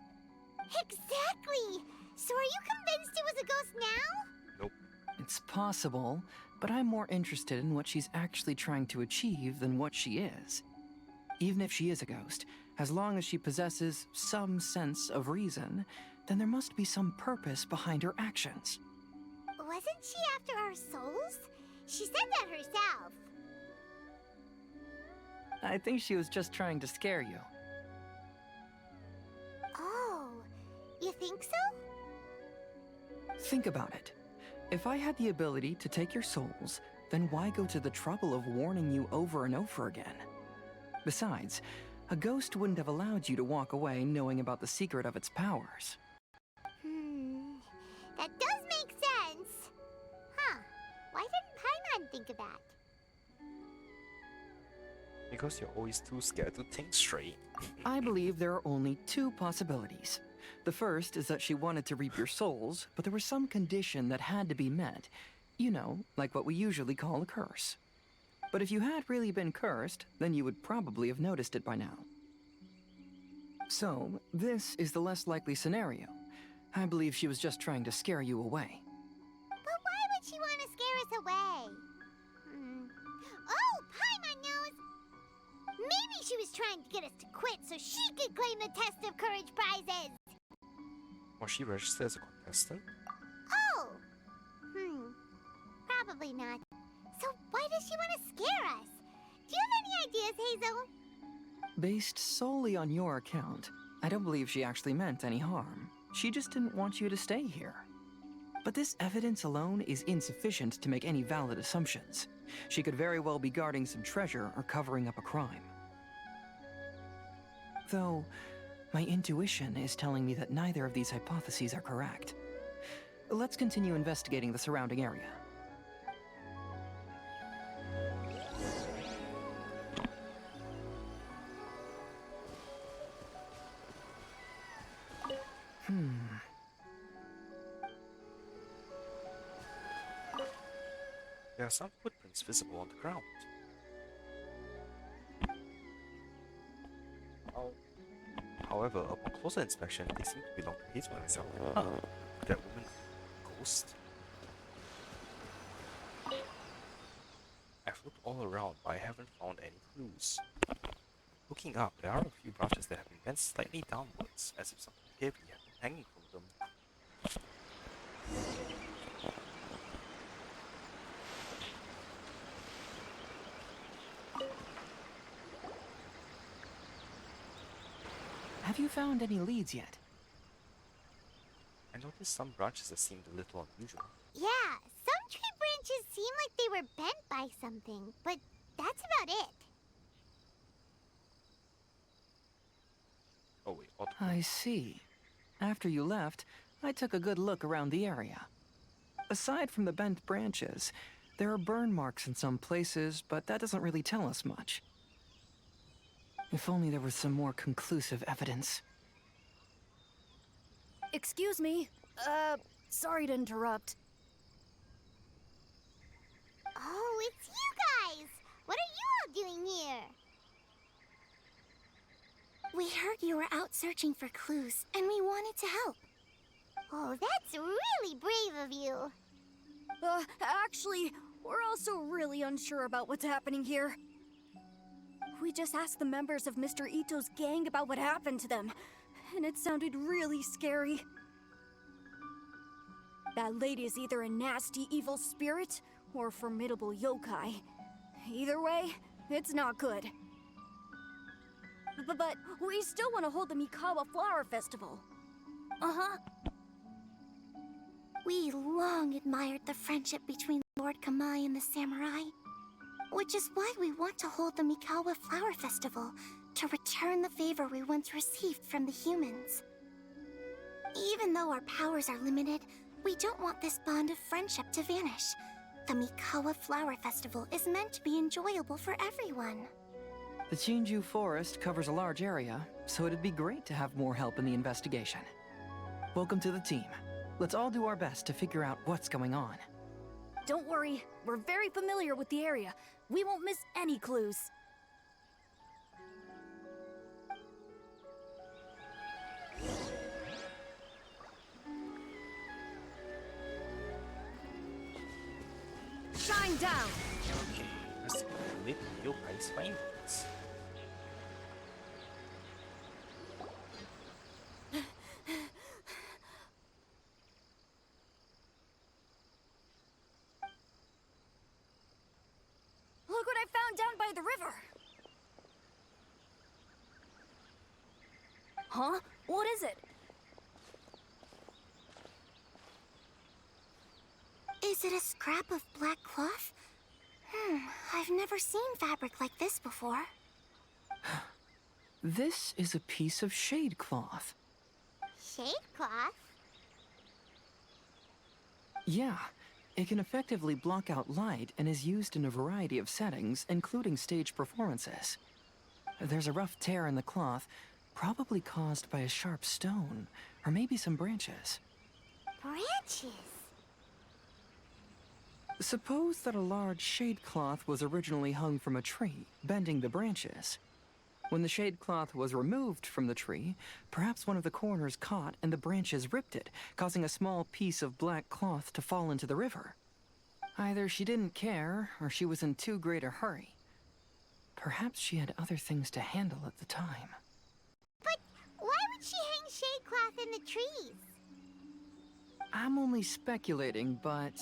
Exactly! So are you convinced it was a ghost now? Nope. It's possible, but I'm more interested in what she's actually trying to achieve than what she is. Even if she is a ghost, as long as she possesses some sense of reason, then there must be some purpose behind her actions. Wasn't she after our souls? She said that herself. I think she was just trying to scare you. Oh, you think so? Think about it. If I had the ability to take your souls, then why go to the trouble of warning you over and over again? Besides, a ghost wouldn't have allowed you to walk away knowing about the secret of its powers. That does make sense. Huh, why didn't Paimon think of that? Because you're always too scared to think straight. I believe there are only two possibilities. The first is that she wanted to reap your souls, but there was some condition that had to be met. You know, like what we usually call a curse. But if you had really been cursed, then you would probably have noticed it by now. So, this is the less likely scenario. I believe she was just trying to scare you away. But why would she want to scare us away? Oh, Paimon knows! Maybe she was trying to get us to quit so she could claim the Test of Courage prizes! Was she registered as a contestant? Oh! Probably not. So why does she want to scare us? Do you have any ideas, Hazel? Based solely on your account, I don't believe she actually meant any harm. She just didn't want you to stay here. But this evidence alone is insufficient to make any valid assumptions. She could very well be guarding some treasure or covering up a crime. Though, my intuition is telling me that neither of these hypotheses are correct. Let's continue investigating the surrounding area. There are some footprints visible on the ground. However, upon closer inspection, they seem to belong to Hazel herself. Huh. Could that woman be a ghost? I've looked all around, but I haven't found any clues. Looking up, there are a few branches that have been bent slightly downwards, as if something heavy had been hanging from them. Have you found any leads yet? I noticed some branches that seemed a little unusual. Yeah, some tree branches seem like they were bent by something, but that's about it. Oh wait, what? I see. After you left, I took a good look around the area. Aside from the bent branches, there are burn marks in some places, but that doesn't really tell us much. If only there was some more conclusive evidence. Excuse me. Sorry to interrupt. Oh, it's you guys! What are you all doing here? We heard you were out searching for clues, and we wanted to help. Oh, that's really brave of you. Actually, we're also really unsure about what's happening here. We just asked the members of Mr. Ito's gang about what happened to them, and it sounded really scary. That lady is either a nasty evil spirit or a formidable yokai. Either way, it's not good. But we still want to hold the Mikawa Flower Festival. Uh-huh. We long admired the friendship between Lord Kamai and the samurai, which is why we want to hold the Mikawa Flower Festival to return the favor we once received from the humans. Even though our powers are limited, we don't want this bond of friendship to vanish. The Mikawa Flower Festival is meant to be enjoyable for everyone. The Chinju Forest covers a large area, so it'd be great to have more help in the investigation. Welcome to the team. Let's all do our best to figure out what's going on. Don't worry, we're very familiar with the area. We won't miss any clues. Shine down! Okay, let's lead yokai's findings. Look what I found down by the river! Huh? What is it? Is it a scrap of black cloth? I've never seen fabric like this before. This is a piece of shade cloth. Shade cloth? Yeah, it can effectively block out light and is used in a variety of settings, including stage performances. There's a rough tear in the cloth, probably caused by a sharp stone, or maybe some branches. Branches? Suppose that a large shade cloth was originally hung from a tree, bending the branches. When the shade cloth was removed from the tree, perhaps one of the corners caught and the branches ripped it, causing a small piece of black cloth to fall into the river. Either she didn't care, or she was in too great a hurry. Perhaps she had other things to handle at the time. But why would she hang shade cloth in the trees? I'm only speculating, but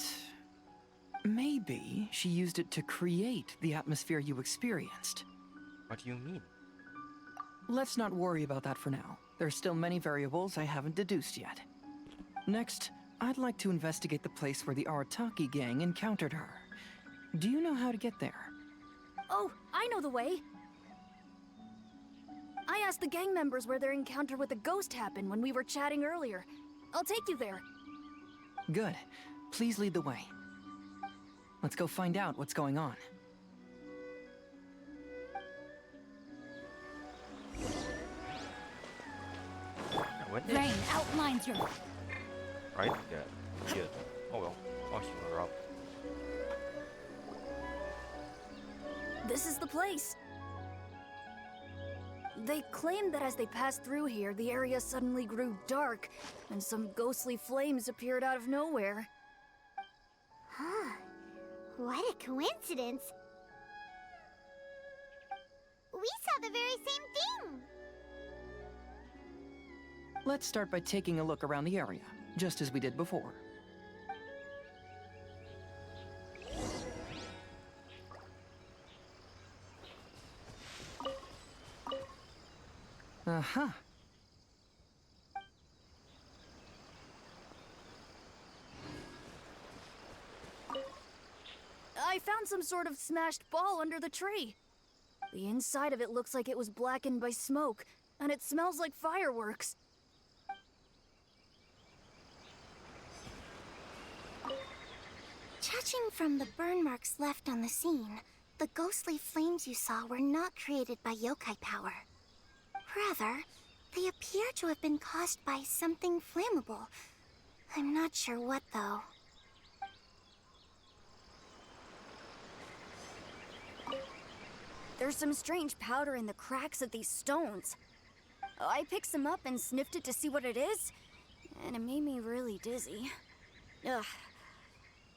maybe she used it to create the atmosphere you experienced. What do you mean? Let's not worry about that for now. There's still many variables I haven't deduced yet. Next, I'd like to investigate the place where the Arataki gang encountered her. Do you know how to get there? Oh, I know the way. I asked the gang members where their encounter with the ghost happened when we were chatting earlier. I'll take you there. Good. Please lead the way. Let's go find out what's going on. Rain outlines your... Right? Yeah. Here. Oh well. I'll heal her up. This is the place. They claimed that as they passed through here, the area suddenly grew dark, and some ghostly flames appeared out of nowhere. Huh. What a coincidence. We saw the very same thing. Let's start by taking a look around the area, just as we did before. Uh-huh. I found some sort of smashed ball under the tree. The inside of it looks like it was blackened by smoke, and it smells like fireworks. Judging from the burn marks left on the scene, the ghostly flames you saw were not created by yokai power. Rather, they appear to have been caused by something flammable. I'm not sure what, though. There's some strange powder in the cracks of these stones. I picked some up and sniffed it to see what it is, and it made me really dizzy. Ugh,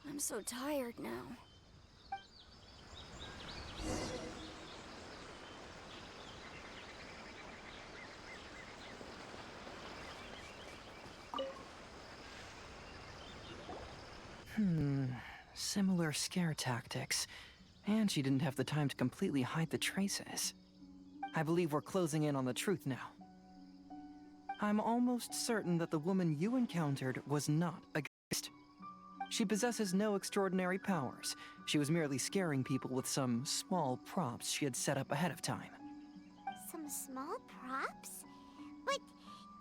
I'm so tired now. Similar scare tactics. And she didn't have the time to completely hide the traces. I believe we're closing in on the truth now. I'm almost certain that the woman you encountered was not a ghost. She possesses no extraordinary powers. She was merely scaring people with some small props she had set up ahead of time. Some small props? But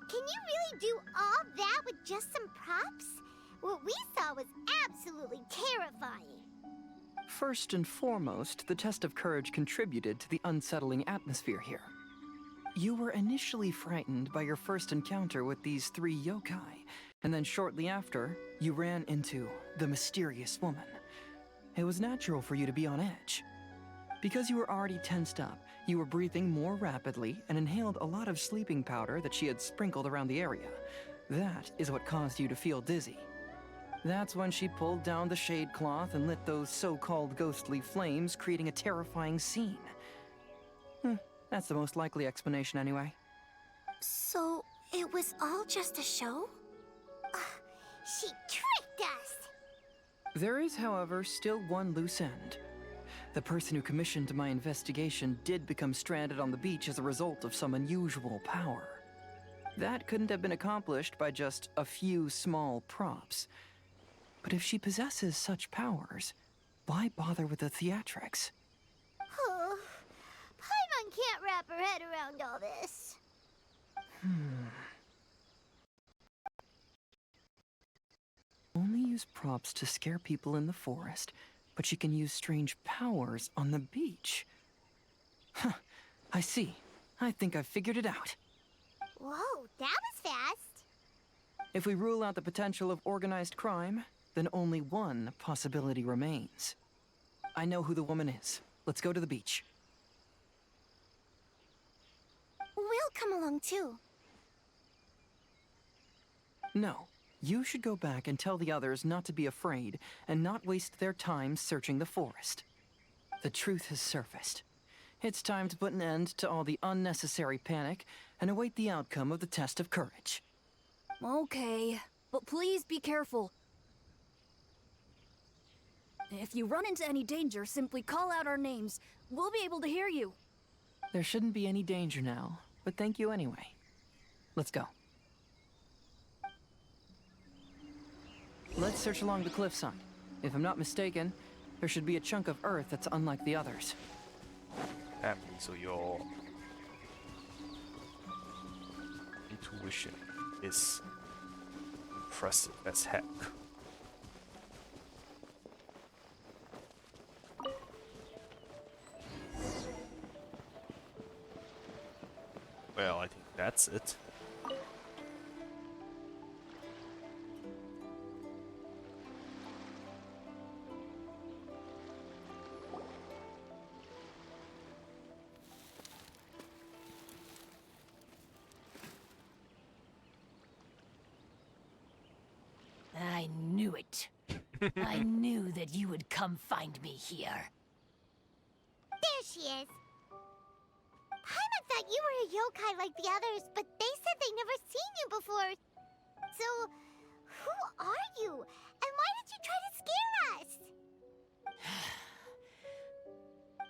can you really do all that with just some props? What we saw was absolutely terrifying. First and foremost, the test of courage contributed to the unsettling atmosphere here. You were initially frightened by your first encounter with these 3 yokai, and then shortly after, you ran into the mysterious woman. It was natural for you to be on edge. Because you were already tensed up, you were breathing more rapidly and inhaled a lot of sleeping powder that she had sprinkled around the area. That is what caused you to feel dizzy. That's when she pulled down the shade cloth and lit those so-called ghostly flames, creating a terrifying scene. That's the most likely explanation anyway. So, it was all just a show? She tricked us! There is, however, still one loose end. The person who commissioned my investigation did become stranded on the beach as a result of some unusual power. That couldn't have been accomplished by just a few small props. But if she possesses such powers, why bother with the theatrics? Paimon can't wrap her head around all this. Only use props to scare people in the forest, but she can use strange powers on the beach. I see. I think I've figured it out. Whoa, that was fast. If we rule out the potential of organized crime, then only one possibility remains. I know who the woman is. Let's go to the beach. We'll come along too. No. You should go back and tell the others not to be afraid and not waste their time searching the forest. The truth has surfaced. It's time to put an end to all the unnecessary panic and await the outcome of the test of courage. Okay, but please be careful. If you run into any danger, simply call out our names. We'll be able to hear you. There shouldn't be any danger now, but thank you anyway. Let's go. Let's search along the cliffside. If I'm not mistaken, there should be a chunk of earth that's unlike the others. So your intuition is impressive as heck. Well, I think that's it. I knew it. I knew that you would come find me here. There she is. Paimon thought you were a yokai like the others, but they said they never seen you before. So, who are you? And why did you try to scare us?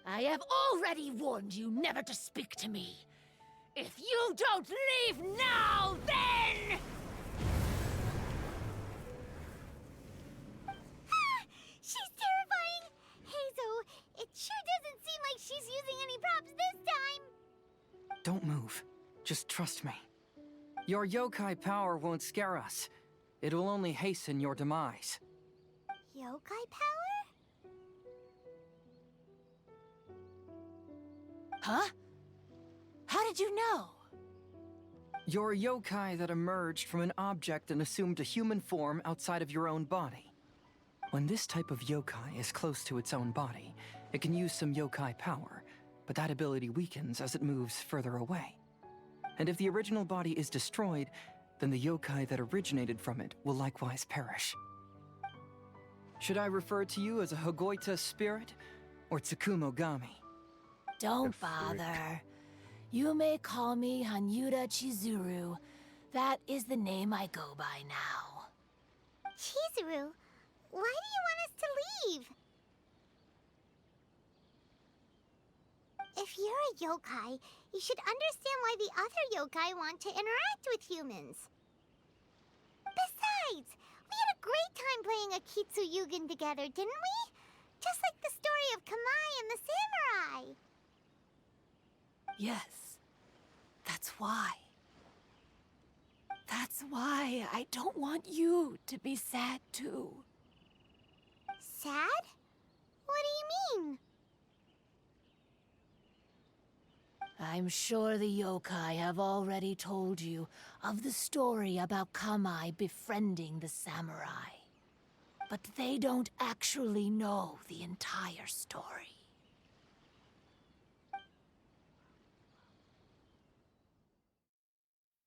I have already warned you never to speak to me. If you don't leave now, then... She's terrifying! Hazel, it sure doesn't seem like she's using any props this time! Don't move. Just trust me. Your yokai power won't scare us. It will only hasten your demise. Yokai power? Huh? How did you know? You're a yokai that emerged from an object and assumed a human form outside of your own body. When this type of yokai is close to its own body, it can use some yokai power, but that ability weakens as it moves further away. And if the original body is destroyed, then the yokai that originated from it will likewise perish. Should I refer to you as a Hagoita spirit or Tsukumogami? Don't bother. You may call me Hanyuda Chizuru. That is the name I go by now. Chizuru, why do you want us to leave? If you're a yokai, you should understand why the other yokai want to interact with humans. Besides, we had a great time playing Akitsu Yugen together, didn't we? Just like the story of Kamai and the samurai. Yes, that's why. That's why I don't want you to be sad too. Sad? What do you mean? I'm sure the yokai have already told you of the story about Kamai befriending the samurai. But they don't actually know the entire story.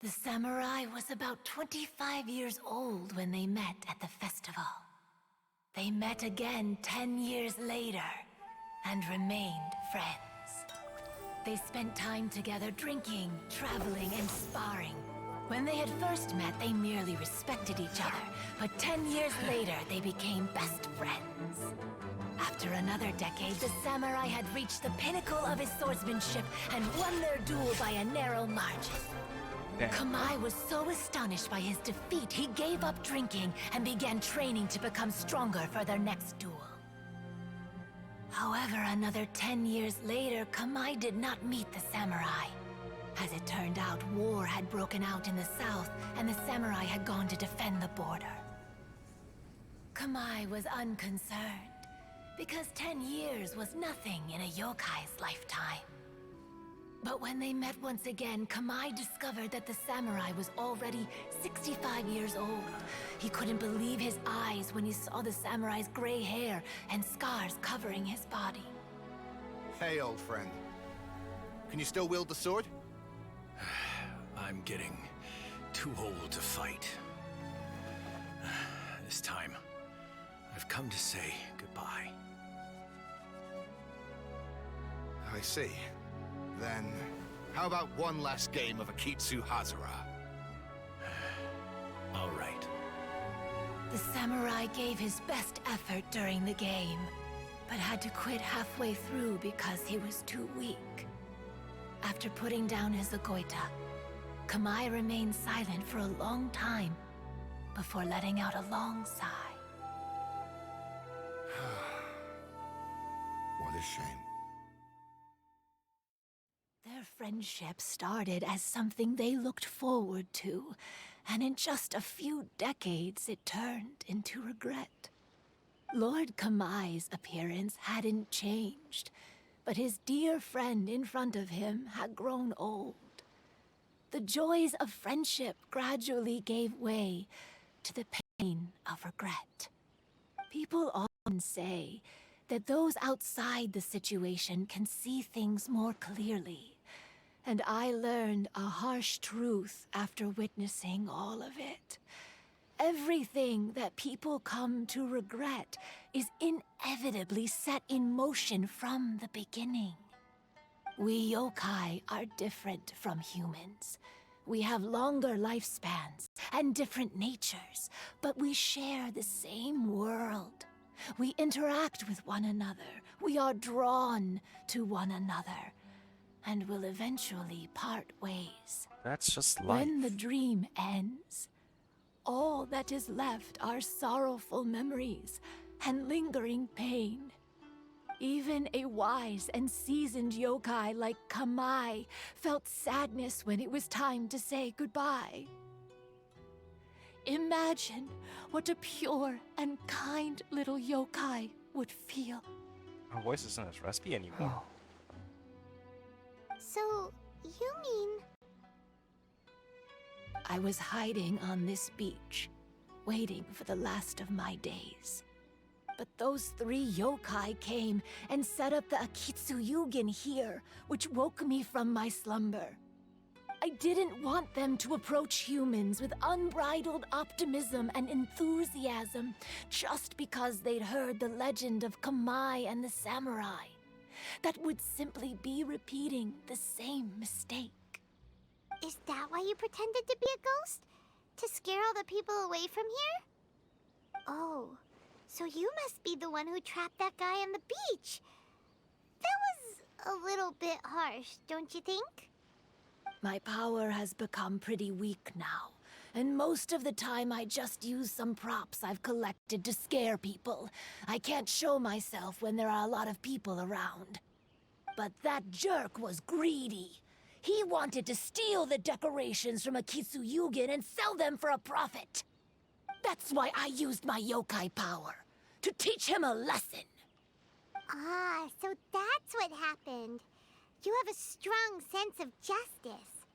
The samurai was about 25 years old when they met at the festival. They met again 10 years later and remained friends. They spent time together drinking, traveling, and sparring. When they had first met, they merely respected each other, but 10 years later, they became best friends. After another decade, the samurai had reached the pinnacle of his swordsmanship and won their duel by a narrow margin. Kamai was so astonished by his defeat, he gave up drinking and began training to become stronger for their next duel. However, another 10 years later, Kamai did not meet the samurai. As it turned out, war had broken out in the south, and the samurai had gone to defend the border. Kamai was unconcerned, because 10 years was nothing in a yokai's lifetime. But when they met once again, Kamai discovered that the samurai was already 65 years old. He couldn't believe his eyes when he saw the samurai's gray hair and scars covering his body. Hey, old friend. Can you still wield the sword? I'm getting too old to fight. This time, I've come to say goodbye. I see. Then, how about one last game of Akitsu Hazara? All right. The samurai gave his best effort during the game, but had to quit halfway through because he was too weak. After putting down his Agoita, Kamai remained silent for a long time before letting out a long sigh. What a shame. Their friendship started as something they looked forward to, and in just a few decades it turned into regret. Lord Kamai's appearance hadn't changed, but his dear friend in front of him had grown old. The joys of friendship gradually gave way to the pain of regret. People often say that those outside the situation can see things more clearly. And I learned a harsh truth after witnessing all of it. Everything that people come to regret is inevitably set in motion from the beginning. We yokai are different from humans. We have longer lifespans and different natures, but we share the same world. We interact with one another. We are drawn to one another, and will eventually part ways. That's just life. When the dream ends, all that is left are sorrowful memories and lingering pain. Even a wise and seasoned yokai like Kamai felt sadness when it was time to say goodbye. Imagine what a pure and kind little yokai would feel. Her voice isn't as raspy anymore. So, you mean... I was hiding on this beach, waiting for the last of my days. But those 3 yokai came and set up the Akitsu Yugen here, which woke me from my slumber. I didn't want them to approach humans with unbridled optimism and enthusiasm just because they'd heard the legend of Kamai and the samurai. That would simply be repeating the same mistake. Is that why you pretended to be a ghost? To scare all the people away from here? Oh, so you must be the one who trapped that guy on the beach. That was a little bit harsh, don't you think? My power has become pretty weak now, and most of the time I just use some props I've collected to scare people. I can't show myself when there are a lot of people around. But that jerk was greedy. He wanted to steal the decorations from Akitsu and sell them for a profit. That's why I used my yokai power, to teach him a lesson. Ah, so that's what happened. You have a strong sense of justice.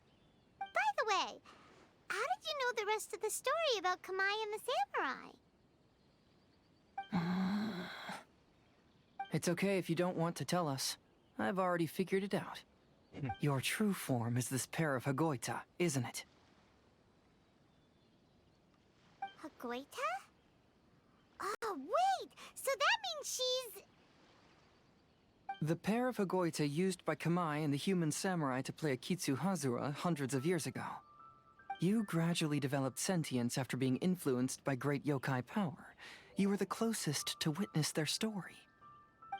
By the way, how did you know the rest of the story about Kamai and the samurai? It's okay if you don't want to tell us. I've already figured it out. Your true form is this pair of Hagoita, isn't it? Hagoita? Oh, wait! So that means she's... The pair of Hagoita used by Kamai and the human samurai to play Akitsu Hazura hundreds of years ago. You gradually developed sentience after being influenced by great yokai power. You were the closest to witness their story.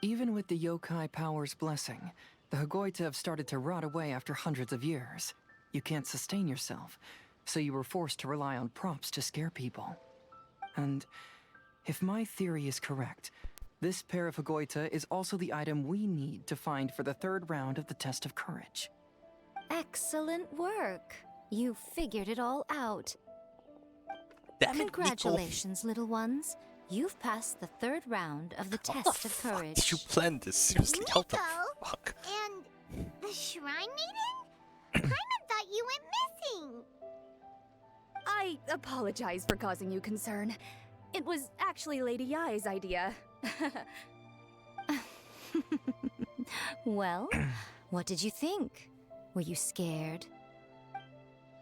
Even with the yokai power's blessing, the Hagoita have started to rot away after hundreds of years. You can't sustain yourself, so you were forced to rely on props to scare people. And if my theory is correct, this pair of Hagoita is also the item we need to find for the third round of the test of courage. Excellent work. You figured it all out. Damn it, Congratulations, little ones. You've passed the third round of the test of courage. Did you plan this? Seriously, how the fuck? And the Shrine Maiden? Paimon thought you went missing. I apologize for causing you concern. It was actually Lady Yai's idea. Well, what did you think? Were you scared?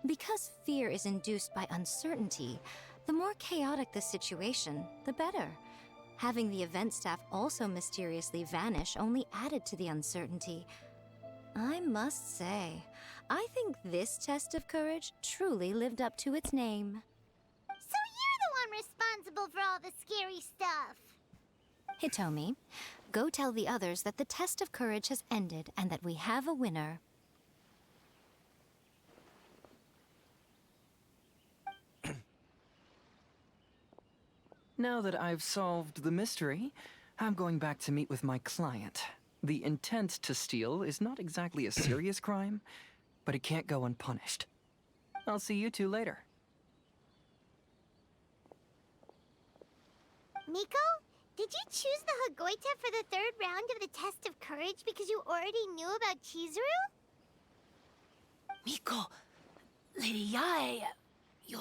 Because fear is induced by uncertainty, the more chaotic the situation, the better. Having the event staff also mysteriously vanish only added to the uncertainty. I must say, I think this test of courage truly lived up to its name. So you're the one responsible for all the scary stuff. Hitomi, go tell the others that the test of courage has ended and that we have a winner. Now that I've solved the mystery, I'm going back to meet with my client. The intent to steal is not exactly a serious crime, but it can't go unpunished. I'll see you two later. Miko, did you choose the Hagoita for the third round of the test of courage because you already knew about Chizuru? Miko, Lady Yai, you're...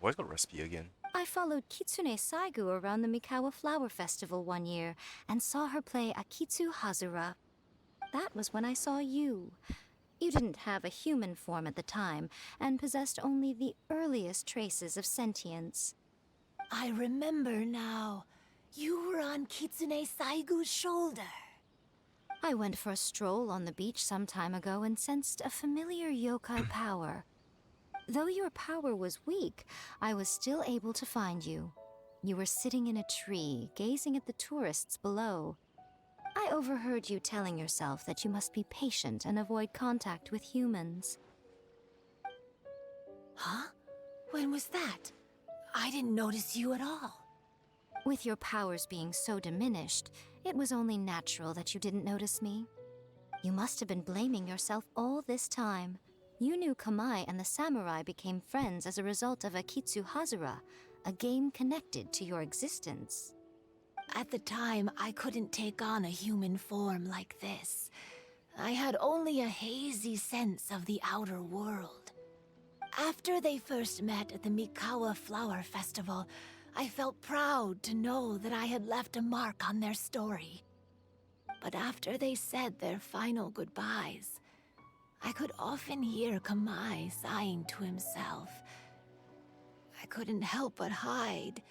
Where's the recipe again? I followed Kitsune Saigu around the Mikawa Flower Festival one year and saw her play Akitsu Hazura. That was when I saw you. You didn't have a human form at the time and possessed only the earliest traces of sentience. I remember now. You were on Kitsune Saigu's shoulder. I went for a stroll on the beach some time ago and sensed a familiar yokai power. Though your power was weak, I was still able to find you. You were sitting in a tree, gazing at the tourists below. I overheard you telling yourself that you must be patient and avoid contact with humans. Huh? When was that? I didn't notice you at all. With your powers being so diminished, it was only natural that you didn't notice me. You must have been blaming yourself all this time. You knew Kamai and the samurai became friends as a result of Akitsu Hazura, a game connected to your existence. At the time, I couldn't take on a human form like this. I had only a hazy sense of the outer world. After they first met at the Mikawa Flower Festival, I felt proud to know that I had left a mark on their story. But after they said their final goodbyes, I could often hear Kamai sighing to himself. I couldn't help but hide,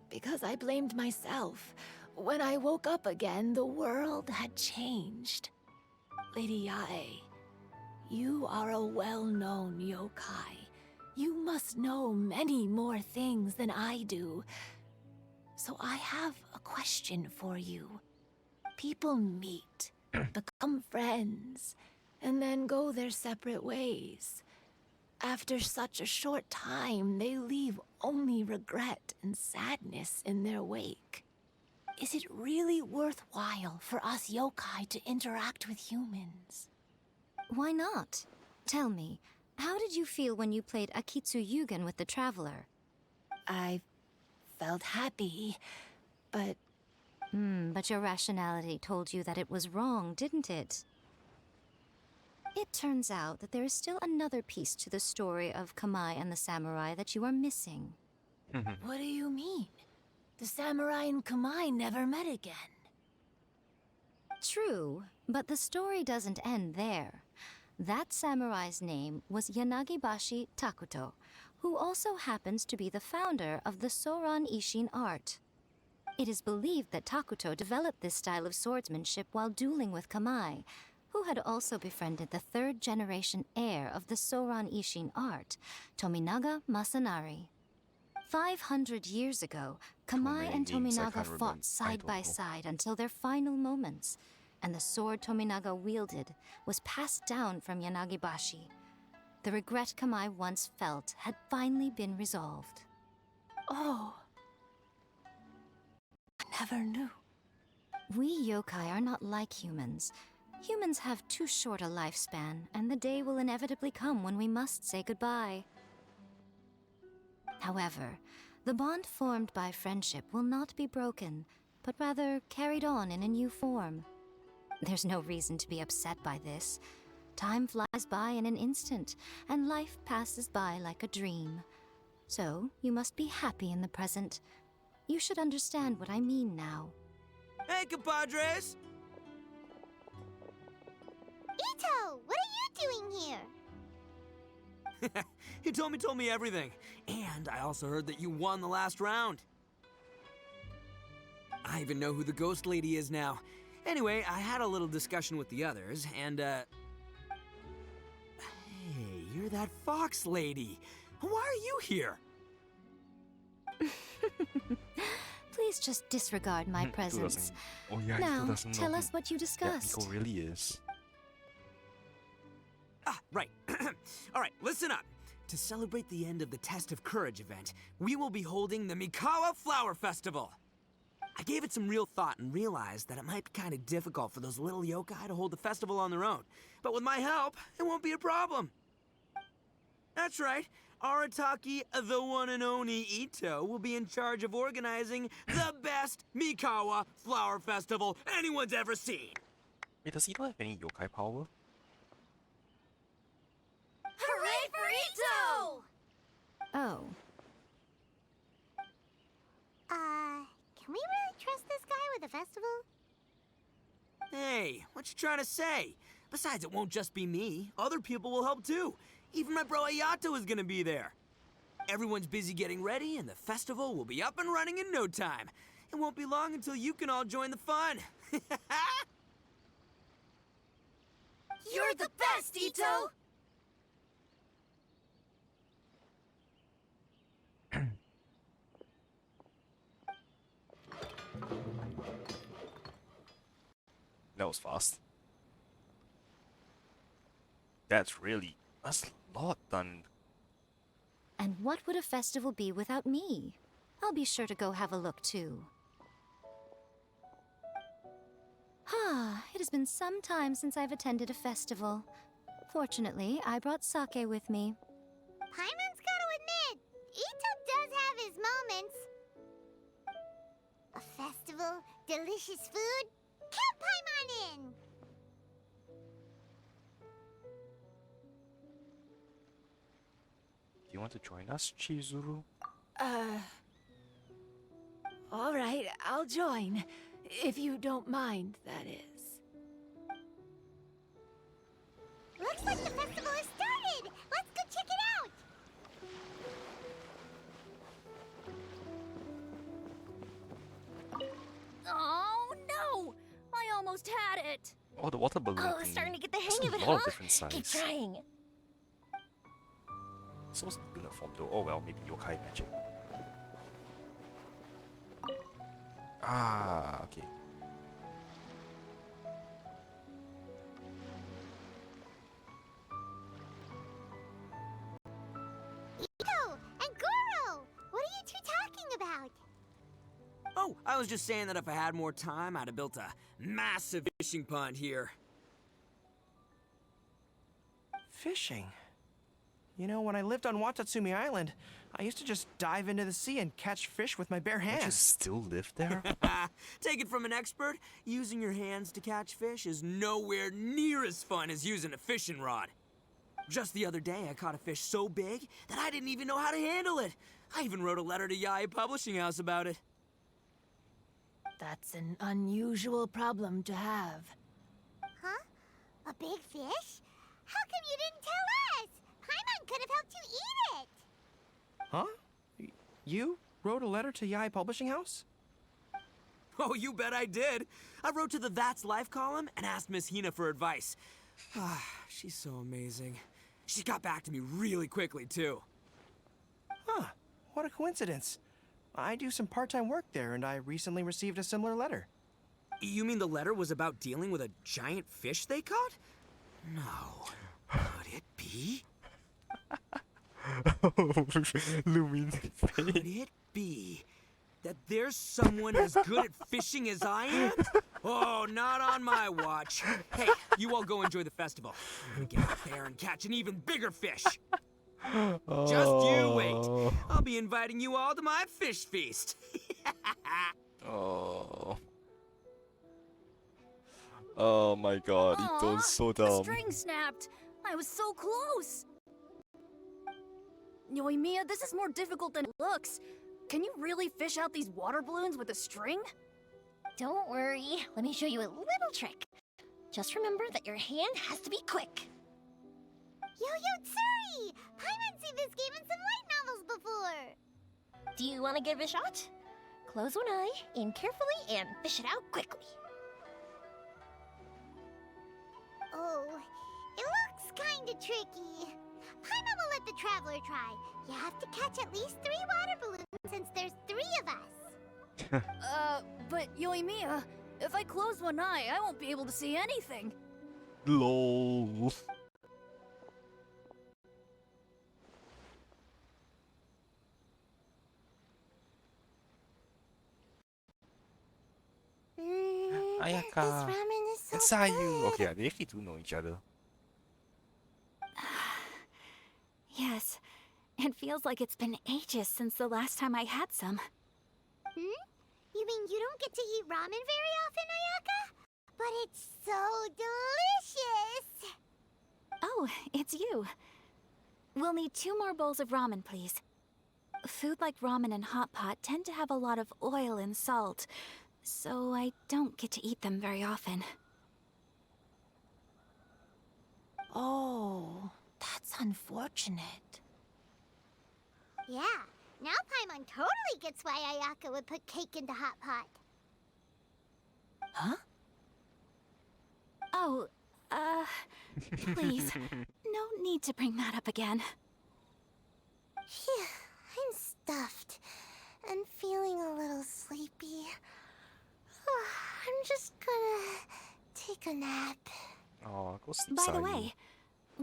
because I blamed myself. When I woke up again, the world had changed. Lady Yae, you are a well-known yokai. You must know many more things than I do. So I have a question for you. People meet, become friends, and then go their separate ways. After such a short time, they leave only regret and sadness in their wake. Is it really worthwhile for us yokai to interact with humans? Why not? Tell me, how did you feel when you played Akitsu Yugen with the Traveler? I felt happy, but... But your rationality told you that it was wrong, didn't it? It turns out that there is still another piece to the story of Kamai and the samurai that you are missing. What do you mean? The samurai and Kamai never met again. True, but the story doesn't end there. That samurai's name was Yanagibashi Takuto, who also happens to be the founder of the Soran Ishin art. It is believed that Takuto developed this style of swordsmanship while dueling with Kamai, who had also befriended the third-generation heir of the Soran Ishin art, Tominaga Masanari. 500 years ago, Kamai and Tominaga fought side by side until their final moments, and the sword Tominaga wielded was passed down from Yanagibashi. The regret Kamai once felt had finally been resolved. Oh. I never knew. We yokai are not like humans. Humans have too short a lifespan, and the day will inevitably come when we must say goodbye. However, the bond formed by friendship will not be broken, but rather carried on in a new form. There's no reason to be upset by this. Time flies by in an instant, and life passes by like a dream. So, you must be happy in the present. You should understand what I mean now. Hey, compadres! Ito, what are you doing here? He told me everything. And I also heard that you won the last round. I even know who the ghost lady is now. Anyway, I had a little discussion with the others, and, Hey, you're that fox lady. Why are you here? Please just disregard my presence. Now, tell us what you discussed. Miko really is. Ah, right. All right, listen up. To celebrate the end of the Test of Courage event, we will be holding the Mikawa Flower Festival. I gave it some real thought and realized that it might be kind of difficult for those little yokai to hold the festival on their own. But with my help, it won't be a problem. That's right. Arataki, the one and only Ito, will be in charge of organizing the best Mikawa Flower Festival anyone's ever seen. Wait, does Ito have any yokai power? Hooray for Ito! Oh. Can we really trust this guy with the festival? Hey, what you trying to say? Besides, it won't just be me. Other people will help too. Even my bro Ayato is gonna be there. Everyone's busy getting ready, and the festival will be up and running in no time. It won't be long until you can all join the fun. You're the best, Ito! That was fast. That's a lot done. And what would a festival be without me? I'll be sure to go have a look too. It has been some time since I've attended a festival. Fortunately, I brought sake with me. Paimon's gotta admit, Ito does have his moments. A festival, delicious food, count Paimon in! Do you want to join us, Chizuru? All right, I'll join. If you don't mind, that is. Looks like the almost had it! Oh, the water balloon. Oh, thing. starting to get the There's hang of a it, lot huh? of different Keep sizes. trying. It's supposed to be in form though. Oh well, maybe yokai magic. Ah, okay. Ito and Goro! What are you two talking about? Oh, I was just saying that if I had more time, I'd have built a massive fishing pond here. Fishing? You know, when I lived on Watatsumi Island, I used to just dive into the sea and catch fish with my bare Don't you hands. still live there? Take it from an expert, using your hands to catch fish is nowhere near as fun as using a fishing rod. Just the other day, I caught a fish so big that I didn't even know how to handle it. I even wrote a letter to Yae Publishing House about it. That's an unusual problem to have. Huh? A big fish? How come you didn't tell us? Paimon could have helped you eat it. Huh? You wrote a letter to Yae Publishing House? Oh, you bet I did. I wrote to the That's Life column and asked Miss Hina for advice. She's so amazing. She got back to me really quickly, too. Huh. What a coincidence. I do some part-time work there, and I recently received a similar letter. You mean the letter was about dealing with a giant fish they caught? No. Could it be? Lumin. Could it be that there's someone as good at fishing as I am? Oh, not on my watch. Hey, you all go enjoy the festival. I'm gonna get out there and catch an even bigger fish. Just you wait. I'll be inviting you all to my fish feast. Oh. Oh my god, Ito's so The dumb. string snapped! I was so close! Yoimiya, this is more difficult than it looks. Can you really fish out these water balloons with a string? Don't worry. Let me show you a little trick. Just remember that your hand has to be quick. Yo-Yo Tsuri! Paimon's seen this game in some light novels before. Do you want to give it a shot? Close one eye, aim carefully, and fish it out quickly. Oh, it looks kinda tricky. Paimon will let the traveler try. You have to catch at least 3 water balloons since there's 3 of us. But Yoimiya, if I close one eye, I won't be able to see anything. LOL. Ayaka. This ramen is so It's Sayu. good. Okay, they actually do know each other. Yes, it feels like it's been ages since the last time I had some. Hmm? You mean you don't get to eat ramen very often, Ayaka? But it's so delicious! Oh, it's you. We'll need 2 more bowls of ramen, please. Food like ramen and hot pot tend to have a lot of oil and salt, so I don't get to eat them very often. Oh, that's unfortunate. Yeah, now Paimon totally gets why Ayaka would put cake into hot pot. Huh? Oh, please, no need to bring that up again. Phew, I'm stuffed and feeling a little sleepy. I'm just gonna take a nap. Oh, go sleep, By the Sayu. way,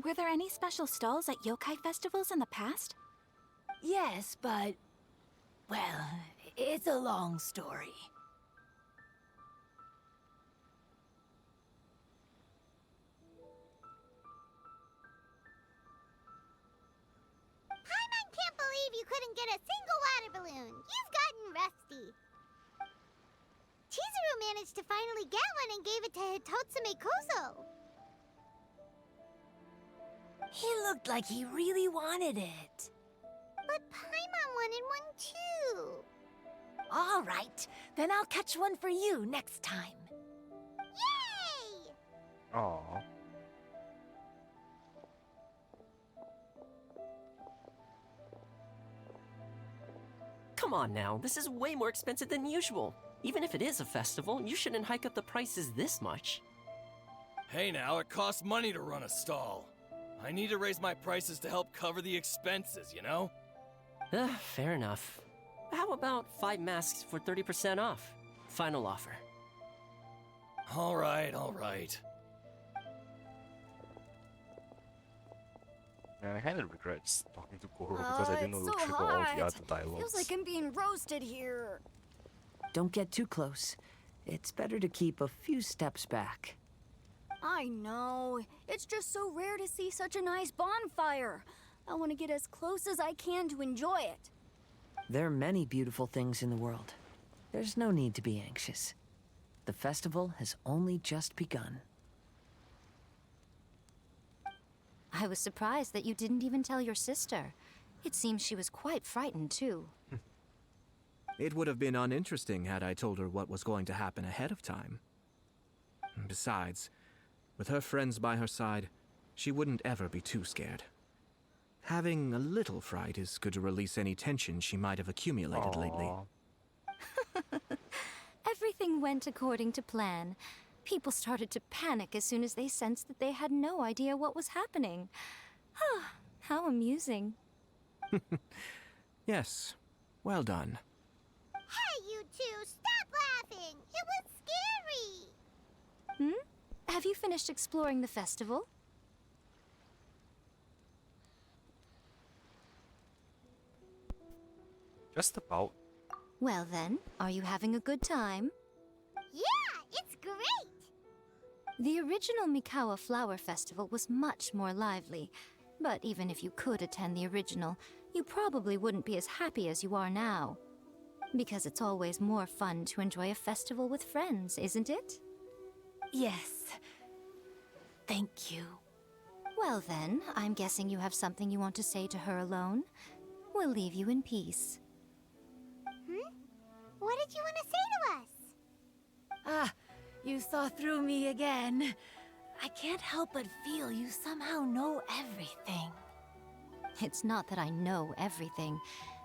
were there any special stalls at yokai festivals in the past? Yes, but... well, it's a long story. Paimon can't believe you couldn't get a single water balloon. You've gotten rusty. Chizuru managed to finally get one and gave it to Hitotsume Kozo. He looked like he really wanted it. But Paimon wanted one too. All right, then I'll catch one for you next time. Yay! Aw. Come on now, this is way more expensive than usual. Even if it is a festival, you shouldn't hike up the prices this much. Hey now, it costs money to run a stall. I need to raise my prices to help cover the expenses, you know? Fair enough. How about 5 masks for 30% off? Final offer. All right, all right. Man, I kind of regret just talking to Goro because I didn't know it would trigger all the other dialogues. Feels like I'm being roasted here. Don't get too close. It's better to keep a few steps back. I know. It's just so rare to see such a nice bonfire. I want to get as close as I can to enjoy it. There are many beautiful things in the world. There's no need to be anxious. The festival has only just begun. I was surprised that you didn't even tell your sister. It seems she was quite frightened, too. It would have been uninteresting had I told her what was going to happen ahead of time. Besides, with her friends by her side, she wouldn't ever be too scared. Having a little fright is good to release any tension she might have accumulated lately. Everything went according to plan. People started to panic as soon as they sensed that they had no idea what was happening. How amusing. Yes, well done. Hey, you two, stop laughing! It was scary! Have you finished exploring the festival? Just about. Well then, are you having a good time? Yeah, it's great! The original Mikawa Flower Festival was much more lively, but even if you could attend the original, you probably wouldn't be as happy as you are now. Because it's always more fun to enjoy a festival with friends, isn't it? Yes. Thank you. Well then, I'm guessing you have something you want to say to her alone. We'll leave you in peace. What did you want to say to us? Ah, you saw through me again. I can't help but feel you somehow know everything. It's not that I know everything.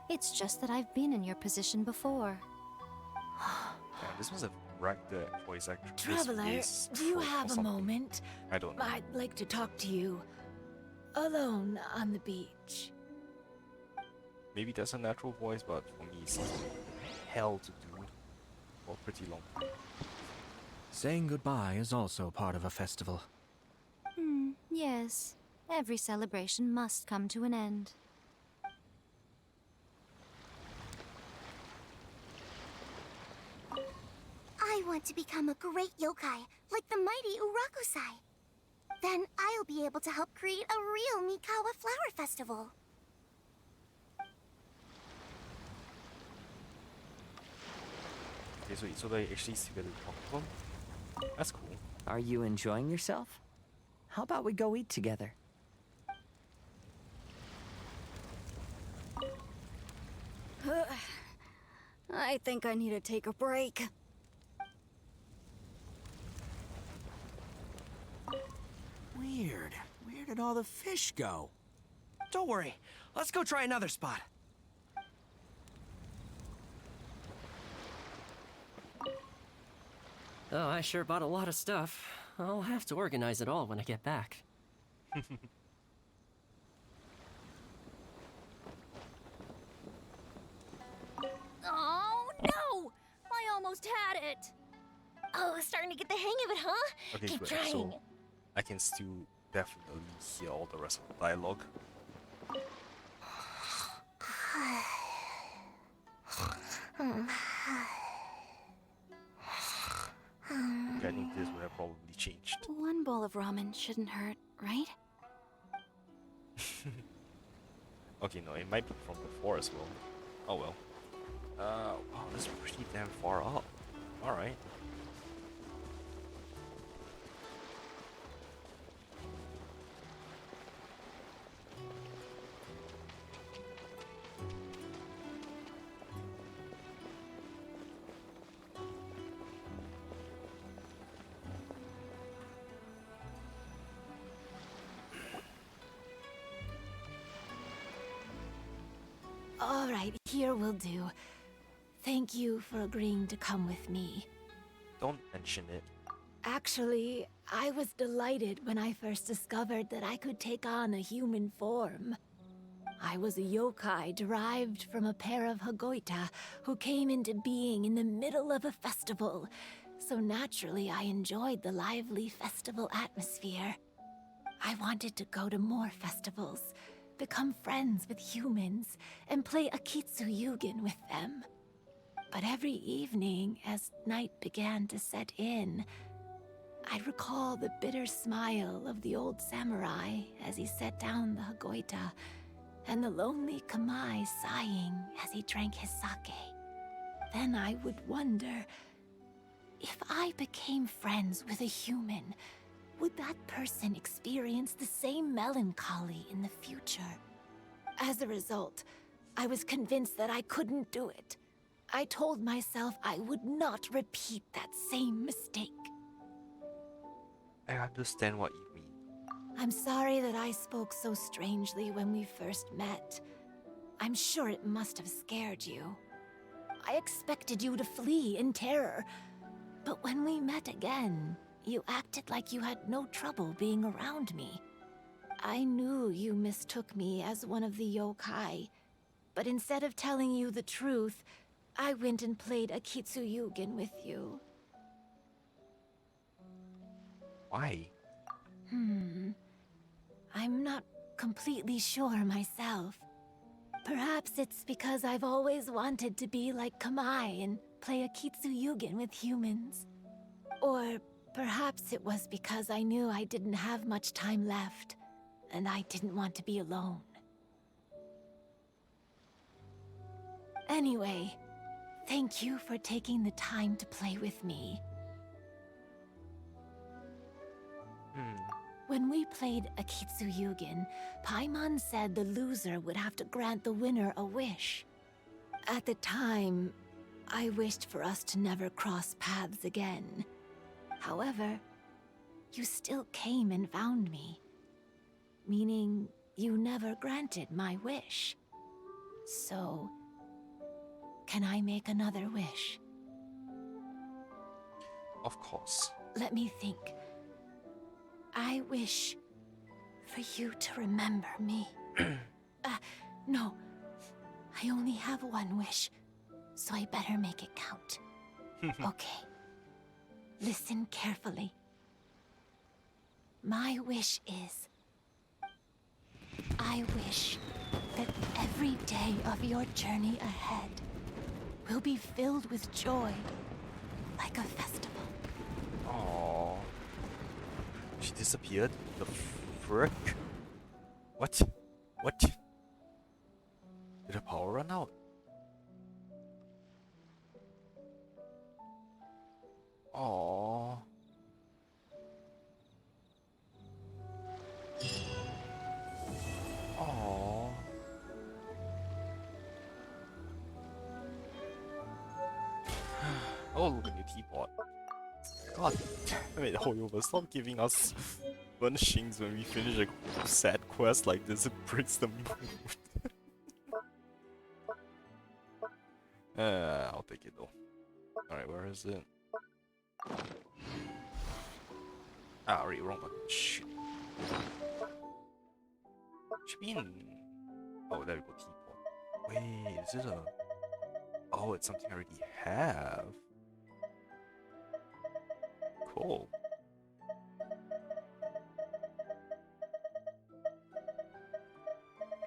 It's just that I've been in your position before. Yeah, this was a wrecked voice actor. Traveler, do you have a moment? I don't know. I'd like to talk to you. Alone on the beach. Maybe that's a natural voice, but for me it's hell to do for a pretty long time. Saying goodbye is also part of a festival. Yes. Every celebration must come to an end. I want to become a great yokai, like the mighty Urakusai. Then I'll be able to help create a real Mikawa Flower Festival. Okay, so Isoda actually still get to talk to him? That's cool. Are you enjoying yourself? How about we go eat together? I think I need to take a break. Weird. Where did all the fish go? Don't worry. Let's go try another spot. Oh, I sure bought a lot of stuff. I'll have to organize it all when I get back. Oh, no! I almost had it! Oh, starting to get the hang of it, huh? Okay, Keep good. trying. So I can still definitely hear all the rest of the dialogue. Okay, I think this would have probably changed. One bowl of ramen shouldn't hurt, right? Okay, no, it might be from before as well. Oh well. Wow, that's pretty damn far up. Alright. All right, here will do. Thank you for agreeing to come with me. Don't mention it. Actually, I was delighted when I first discovered that I could take on a human form. I was a yokai derived from a pair of Hagoita who came into being in the middle of a festival, so naturally I enjoyed the lively festival atmosphere. I wanted to go to more festivals, become friends with humans, and play Akitsu with them. But every evening, as night began to set in, I recall the bitter smile of the old samurai as he set down the Hagoita, and the lonely Kamai sighing as he drank his sake. Then I would wonder, if I became friends with a human, would that person experience the same melancholy in the future? As a result, I was convinced that I couldn't do it. I told myself I would not repeat that same mistake. I understand what you mean. I'm sorry that I spoke so strangely when we first met. I'm sure it must have scared you. I expected you to flee in terror, but when we met again, you acted like you had no trouble being around me. I knew you mistook me as one of the yokai, but instead of telling you the truth, I went and played Akitsu with you. Why? I'm not completely sure myself. Perhaps it's because I've always wanted to be like Kamai and play Akitsu with humans. Or perhaps it was because I knew I didn't have much time left, and I didn't want to be alone. Anyway, thank you for taking the time to play with me. When we played Akitsu Paimon said the loser would have to grant the winner a wish. At the time, I wished for us to never cross paths again. However, you still came and found me, meaning you never granted my wish. So, can I make another wish? Of course. Let me think. I wish for you to remember me. No. I only have one wish, so I better make it count. Okay. Listen carefully. My wish is, I wish that every day of your journey ahead will be filled with joy, like a festival. Aww. She disappeared? The frick? What? What? Did her power run out? Aww. Aww. Oh, look at your teapot. God damn it, Hoyover, stop giving us furnishings when we finish a sad quest like this. It breaks the mood. I'll take it though. Alright, where is it? Ah, already wrong button. Shit. Should be in... Oh, there we go, teapot. Wait, is it a... Oh, it's something I already have. Cool.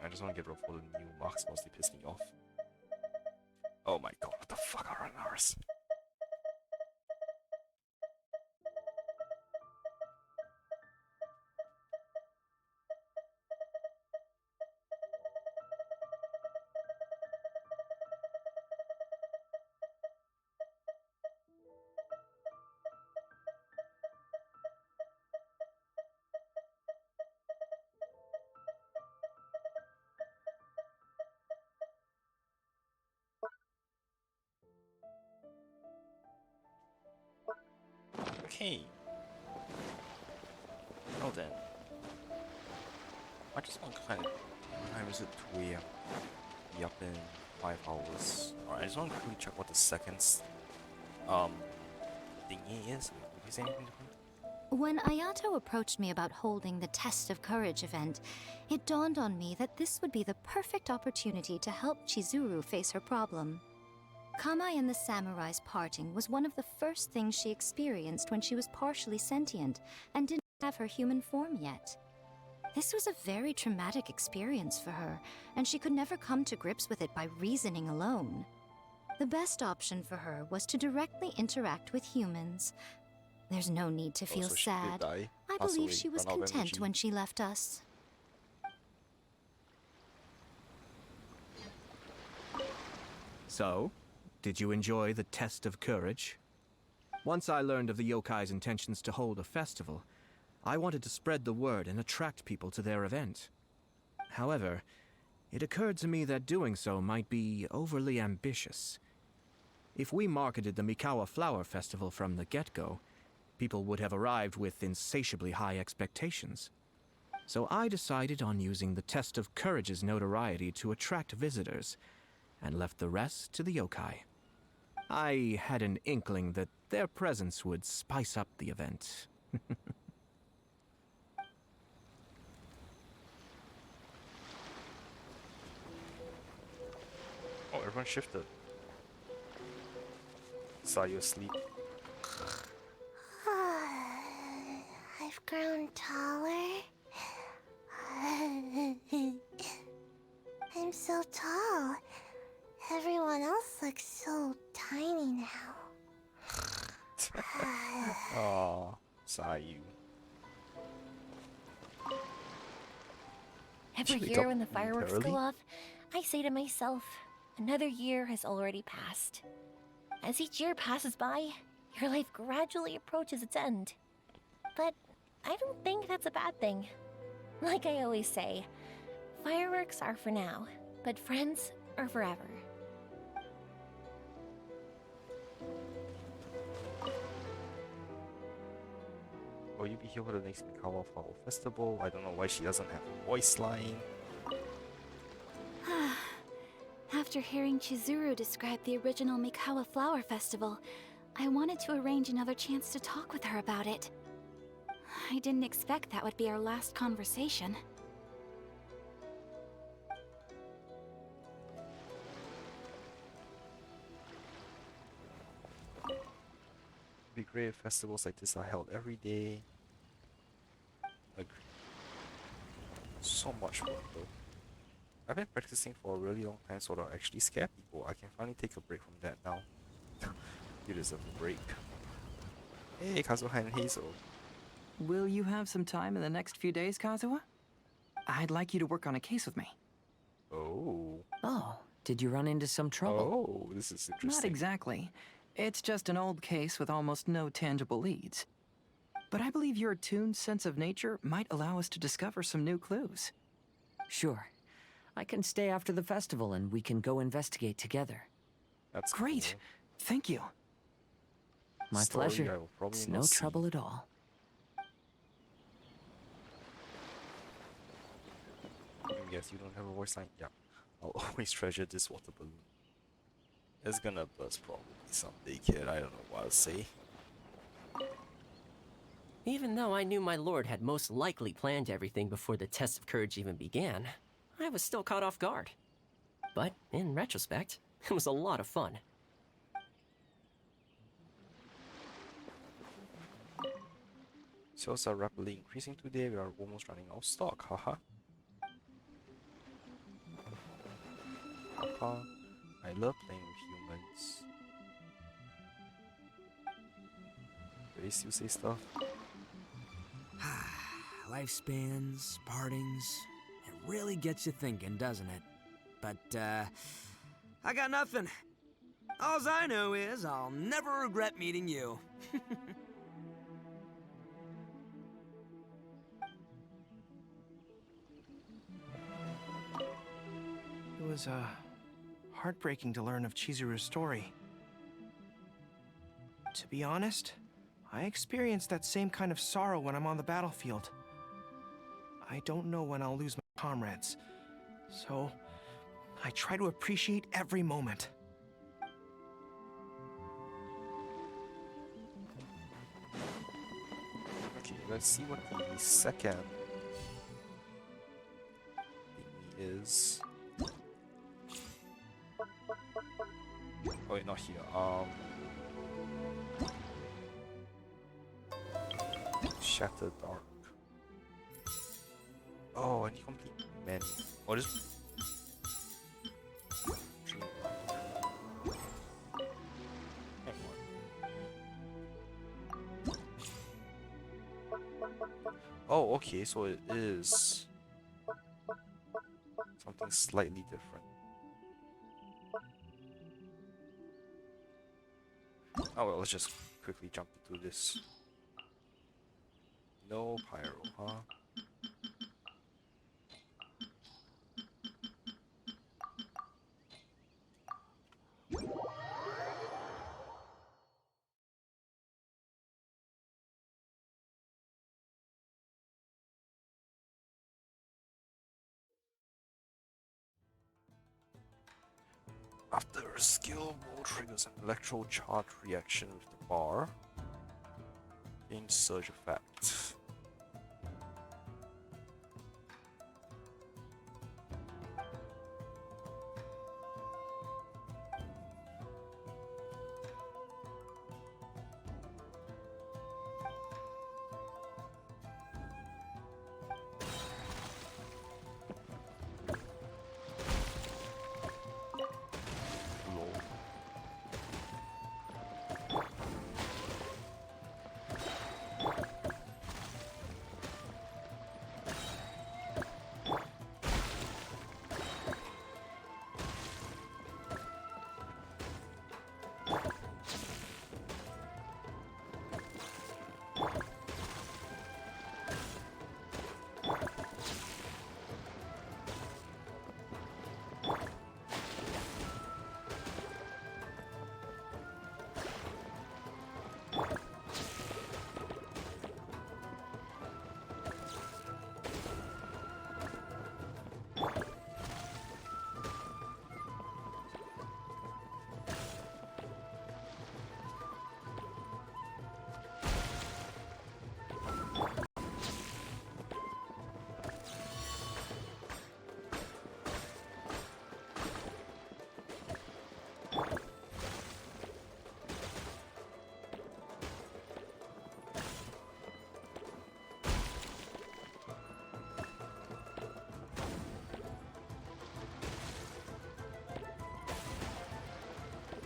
I just want to get rid of all the new marks, mostly piss me off. Oh my god, what the fuck are ours? Okay. Well then. I just want to kind of... What time is it? 2 AM. Be up in 5 hours. Alright, I just want to quickly check what the seconds thingy is. Did you say anything different? When Ayato approached me about holding the Test of Courage event, it dawned on me that this would be the perfect opportunity to help Chizuru face her problem. Kamai and the samurai's parting was one of the first things she experienced when she was partially sentient and didn't have her human form yet. This was a very traumatic experience for her, and she could never come to grips with it by reasoning alone. The best option for her was to directly interact with humans. There's no need to feel so she did sad. die, I pass believe away, she was run out of content energy. when she left us. So, did you enjoy the Test of Courage? Once I learned of the yokai's intentions to hold a festival, I wanted to spread the word and attract people to their event. However, it occurred to me that doing so might be overly ambitious. If we marketed the Mikawa Flower Festival from the get-go, people would have arrived with insatiably high expectations. So I decided on using the Test of Courage's notoriety to attract visitors, and left the rest to the yokai. I had an inkling that their presence would spice up the event. Oh, everyone shifted. Saw you asleep. I've grown taller. I'm so tall. Everyone else looks so tiny now. Aw, saw you. Every Wake year up when the fireworks go momentarily. off, I say to myself, another year has already passed. As each year passes by, your life gradually approaches its end. But I don't think that's a bad thing. Like I always say, fireworks are for now, but friends are forever. Will you be here for the next Mikawa Flower Festival? I don't know why she doesn't have a voice line. After hearing Chizuru describe the original Mikawa Flower Festival, I wanted to arrange another chance to talk with her about it. I didn't expect that would be our last conversation. It'd be great if festivals like this are held every day. Agree. So much work though. I've been practicing for a really long time so that I actually scare people. I can finally take a break from that now. You deserve a break. Hey, Kazuha and Hazel. Will you have some time in the next few days, Kazuha? I'd like you to work on a case with me. Oh. Oh, did you run into some trouble? Oh, this is interesting. Not exactly. It's just an old case with almost no tangible leads. But I believe your attuned sense of nature might allow us to discover some new clues. Sure. I can stay after the festival and we can go investigate together. That's great. cool. Thank you. My Story I pleasure. will probably It's not no see. trouble at all. Yes, you don't have a voice line? Yeah. I'll always treasure this water balloon. It's gonna burst probably someday, kid. I don't know what I'll say. Even though I knew my lord had most likely planned everything before the test of courage even began, I was still caught off guard. But in retrospect, it was a lot of fun. Sales are rapidly increasing today. We are almost running out of stock. Haha. Haha. I love playing with humans. Do they still say stuff? Lifespans, partings, it really gets you thinking, doesn't it? But, I got nothing. Alls I know is I'll never regret meeting you. It was, heartbreaking to learn of Chizuru's story. To be honest, I experience that same kind of sorrow when I'm on the battlefield. I don't know when I'll lose my comrades, so I try to appreciate every moment. Okay, let's see what the second thingy is. Oh wait, not here. Shattered Dark. Oh, and you complete many. Oh, this. Hang on. Oh, okay, so it is something slightly different. Oh well, let's just quickly jump into this. No pyro, huh? After a skill roll triggers an electro charge reaction with the bar, gain surge effect.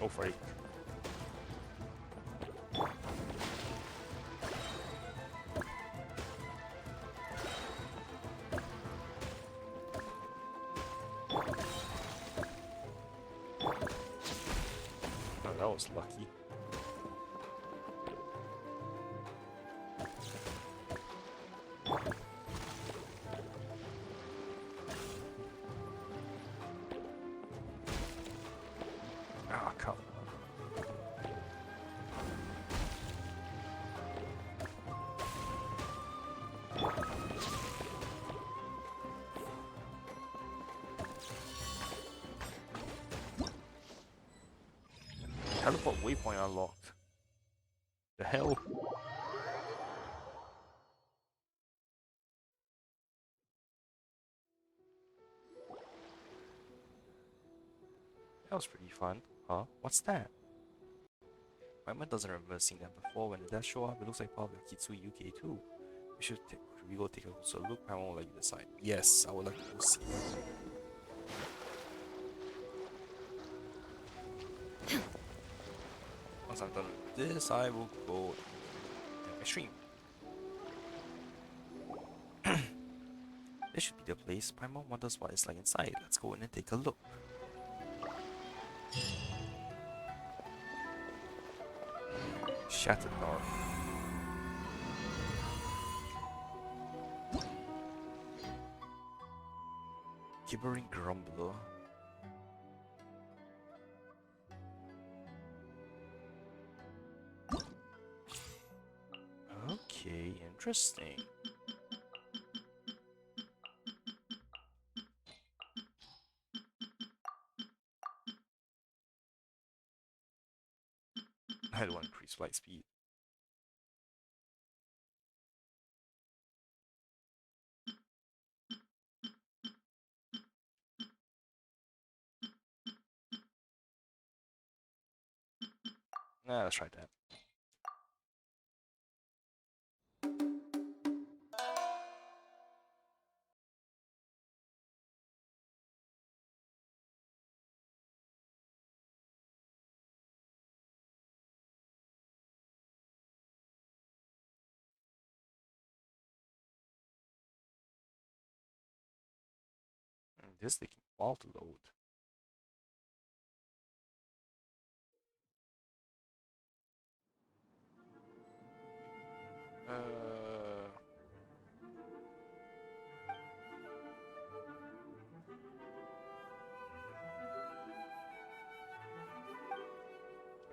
Go for it. Oh, that was lucky. Ah, come on. Teleport waypoint unlocked. The hell? That was pretty fun. Huh? What's that? My mind doesn't remember seeing that before. When the death show up, it looks like part of Akitsu UK too. Should we go take a closer look? I won't let you decide. Yes, I would like to go see it. Once I'm done with this, I will go and my stream. This should be the place. My mom wonders what it's like inside. Let's go in and take a look. Shattered Dark. Gibbering Grumbler. Okay, interesting. I don't want to increase flight speed. Nah, let's try that. This is taking a while to load.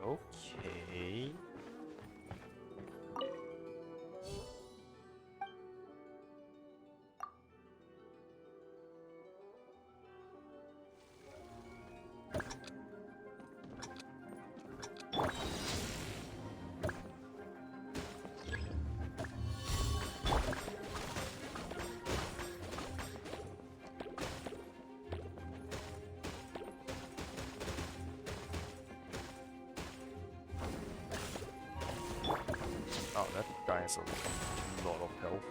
Okay. Oh, that guy has a lot of health.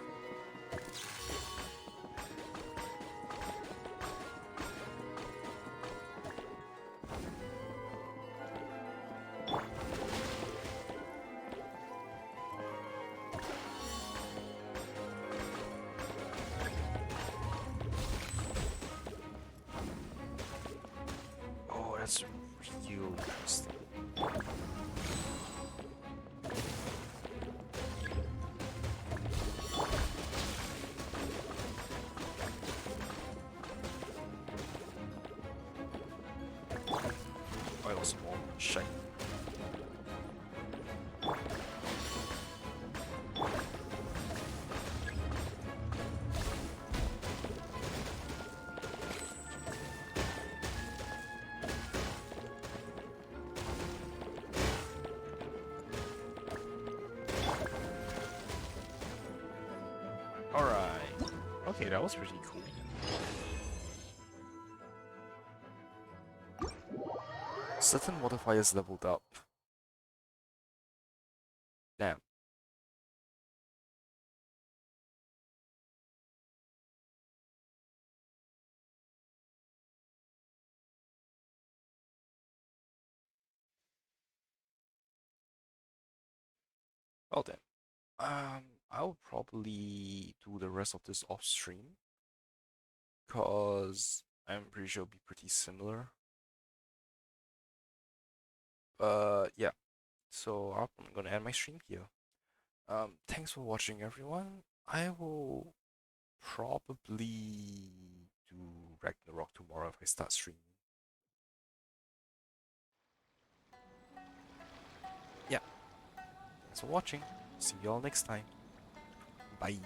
Oh, that's real interesting. I also want shite. Alright. Okay, that was pretty cool. Certain modifiers leveled up. Damn. Well then. I'll probably do the rest of this off stream. Cause I'm pretty sure it'll be pretty similar. Yeah. So I'm gonna end my stream here. Thanks for watching, everyone. I will probably do Ragnarok tomorrow if I start streaming. Yeah. Thanks for watching. See you all next time. Bye.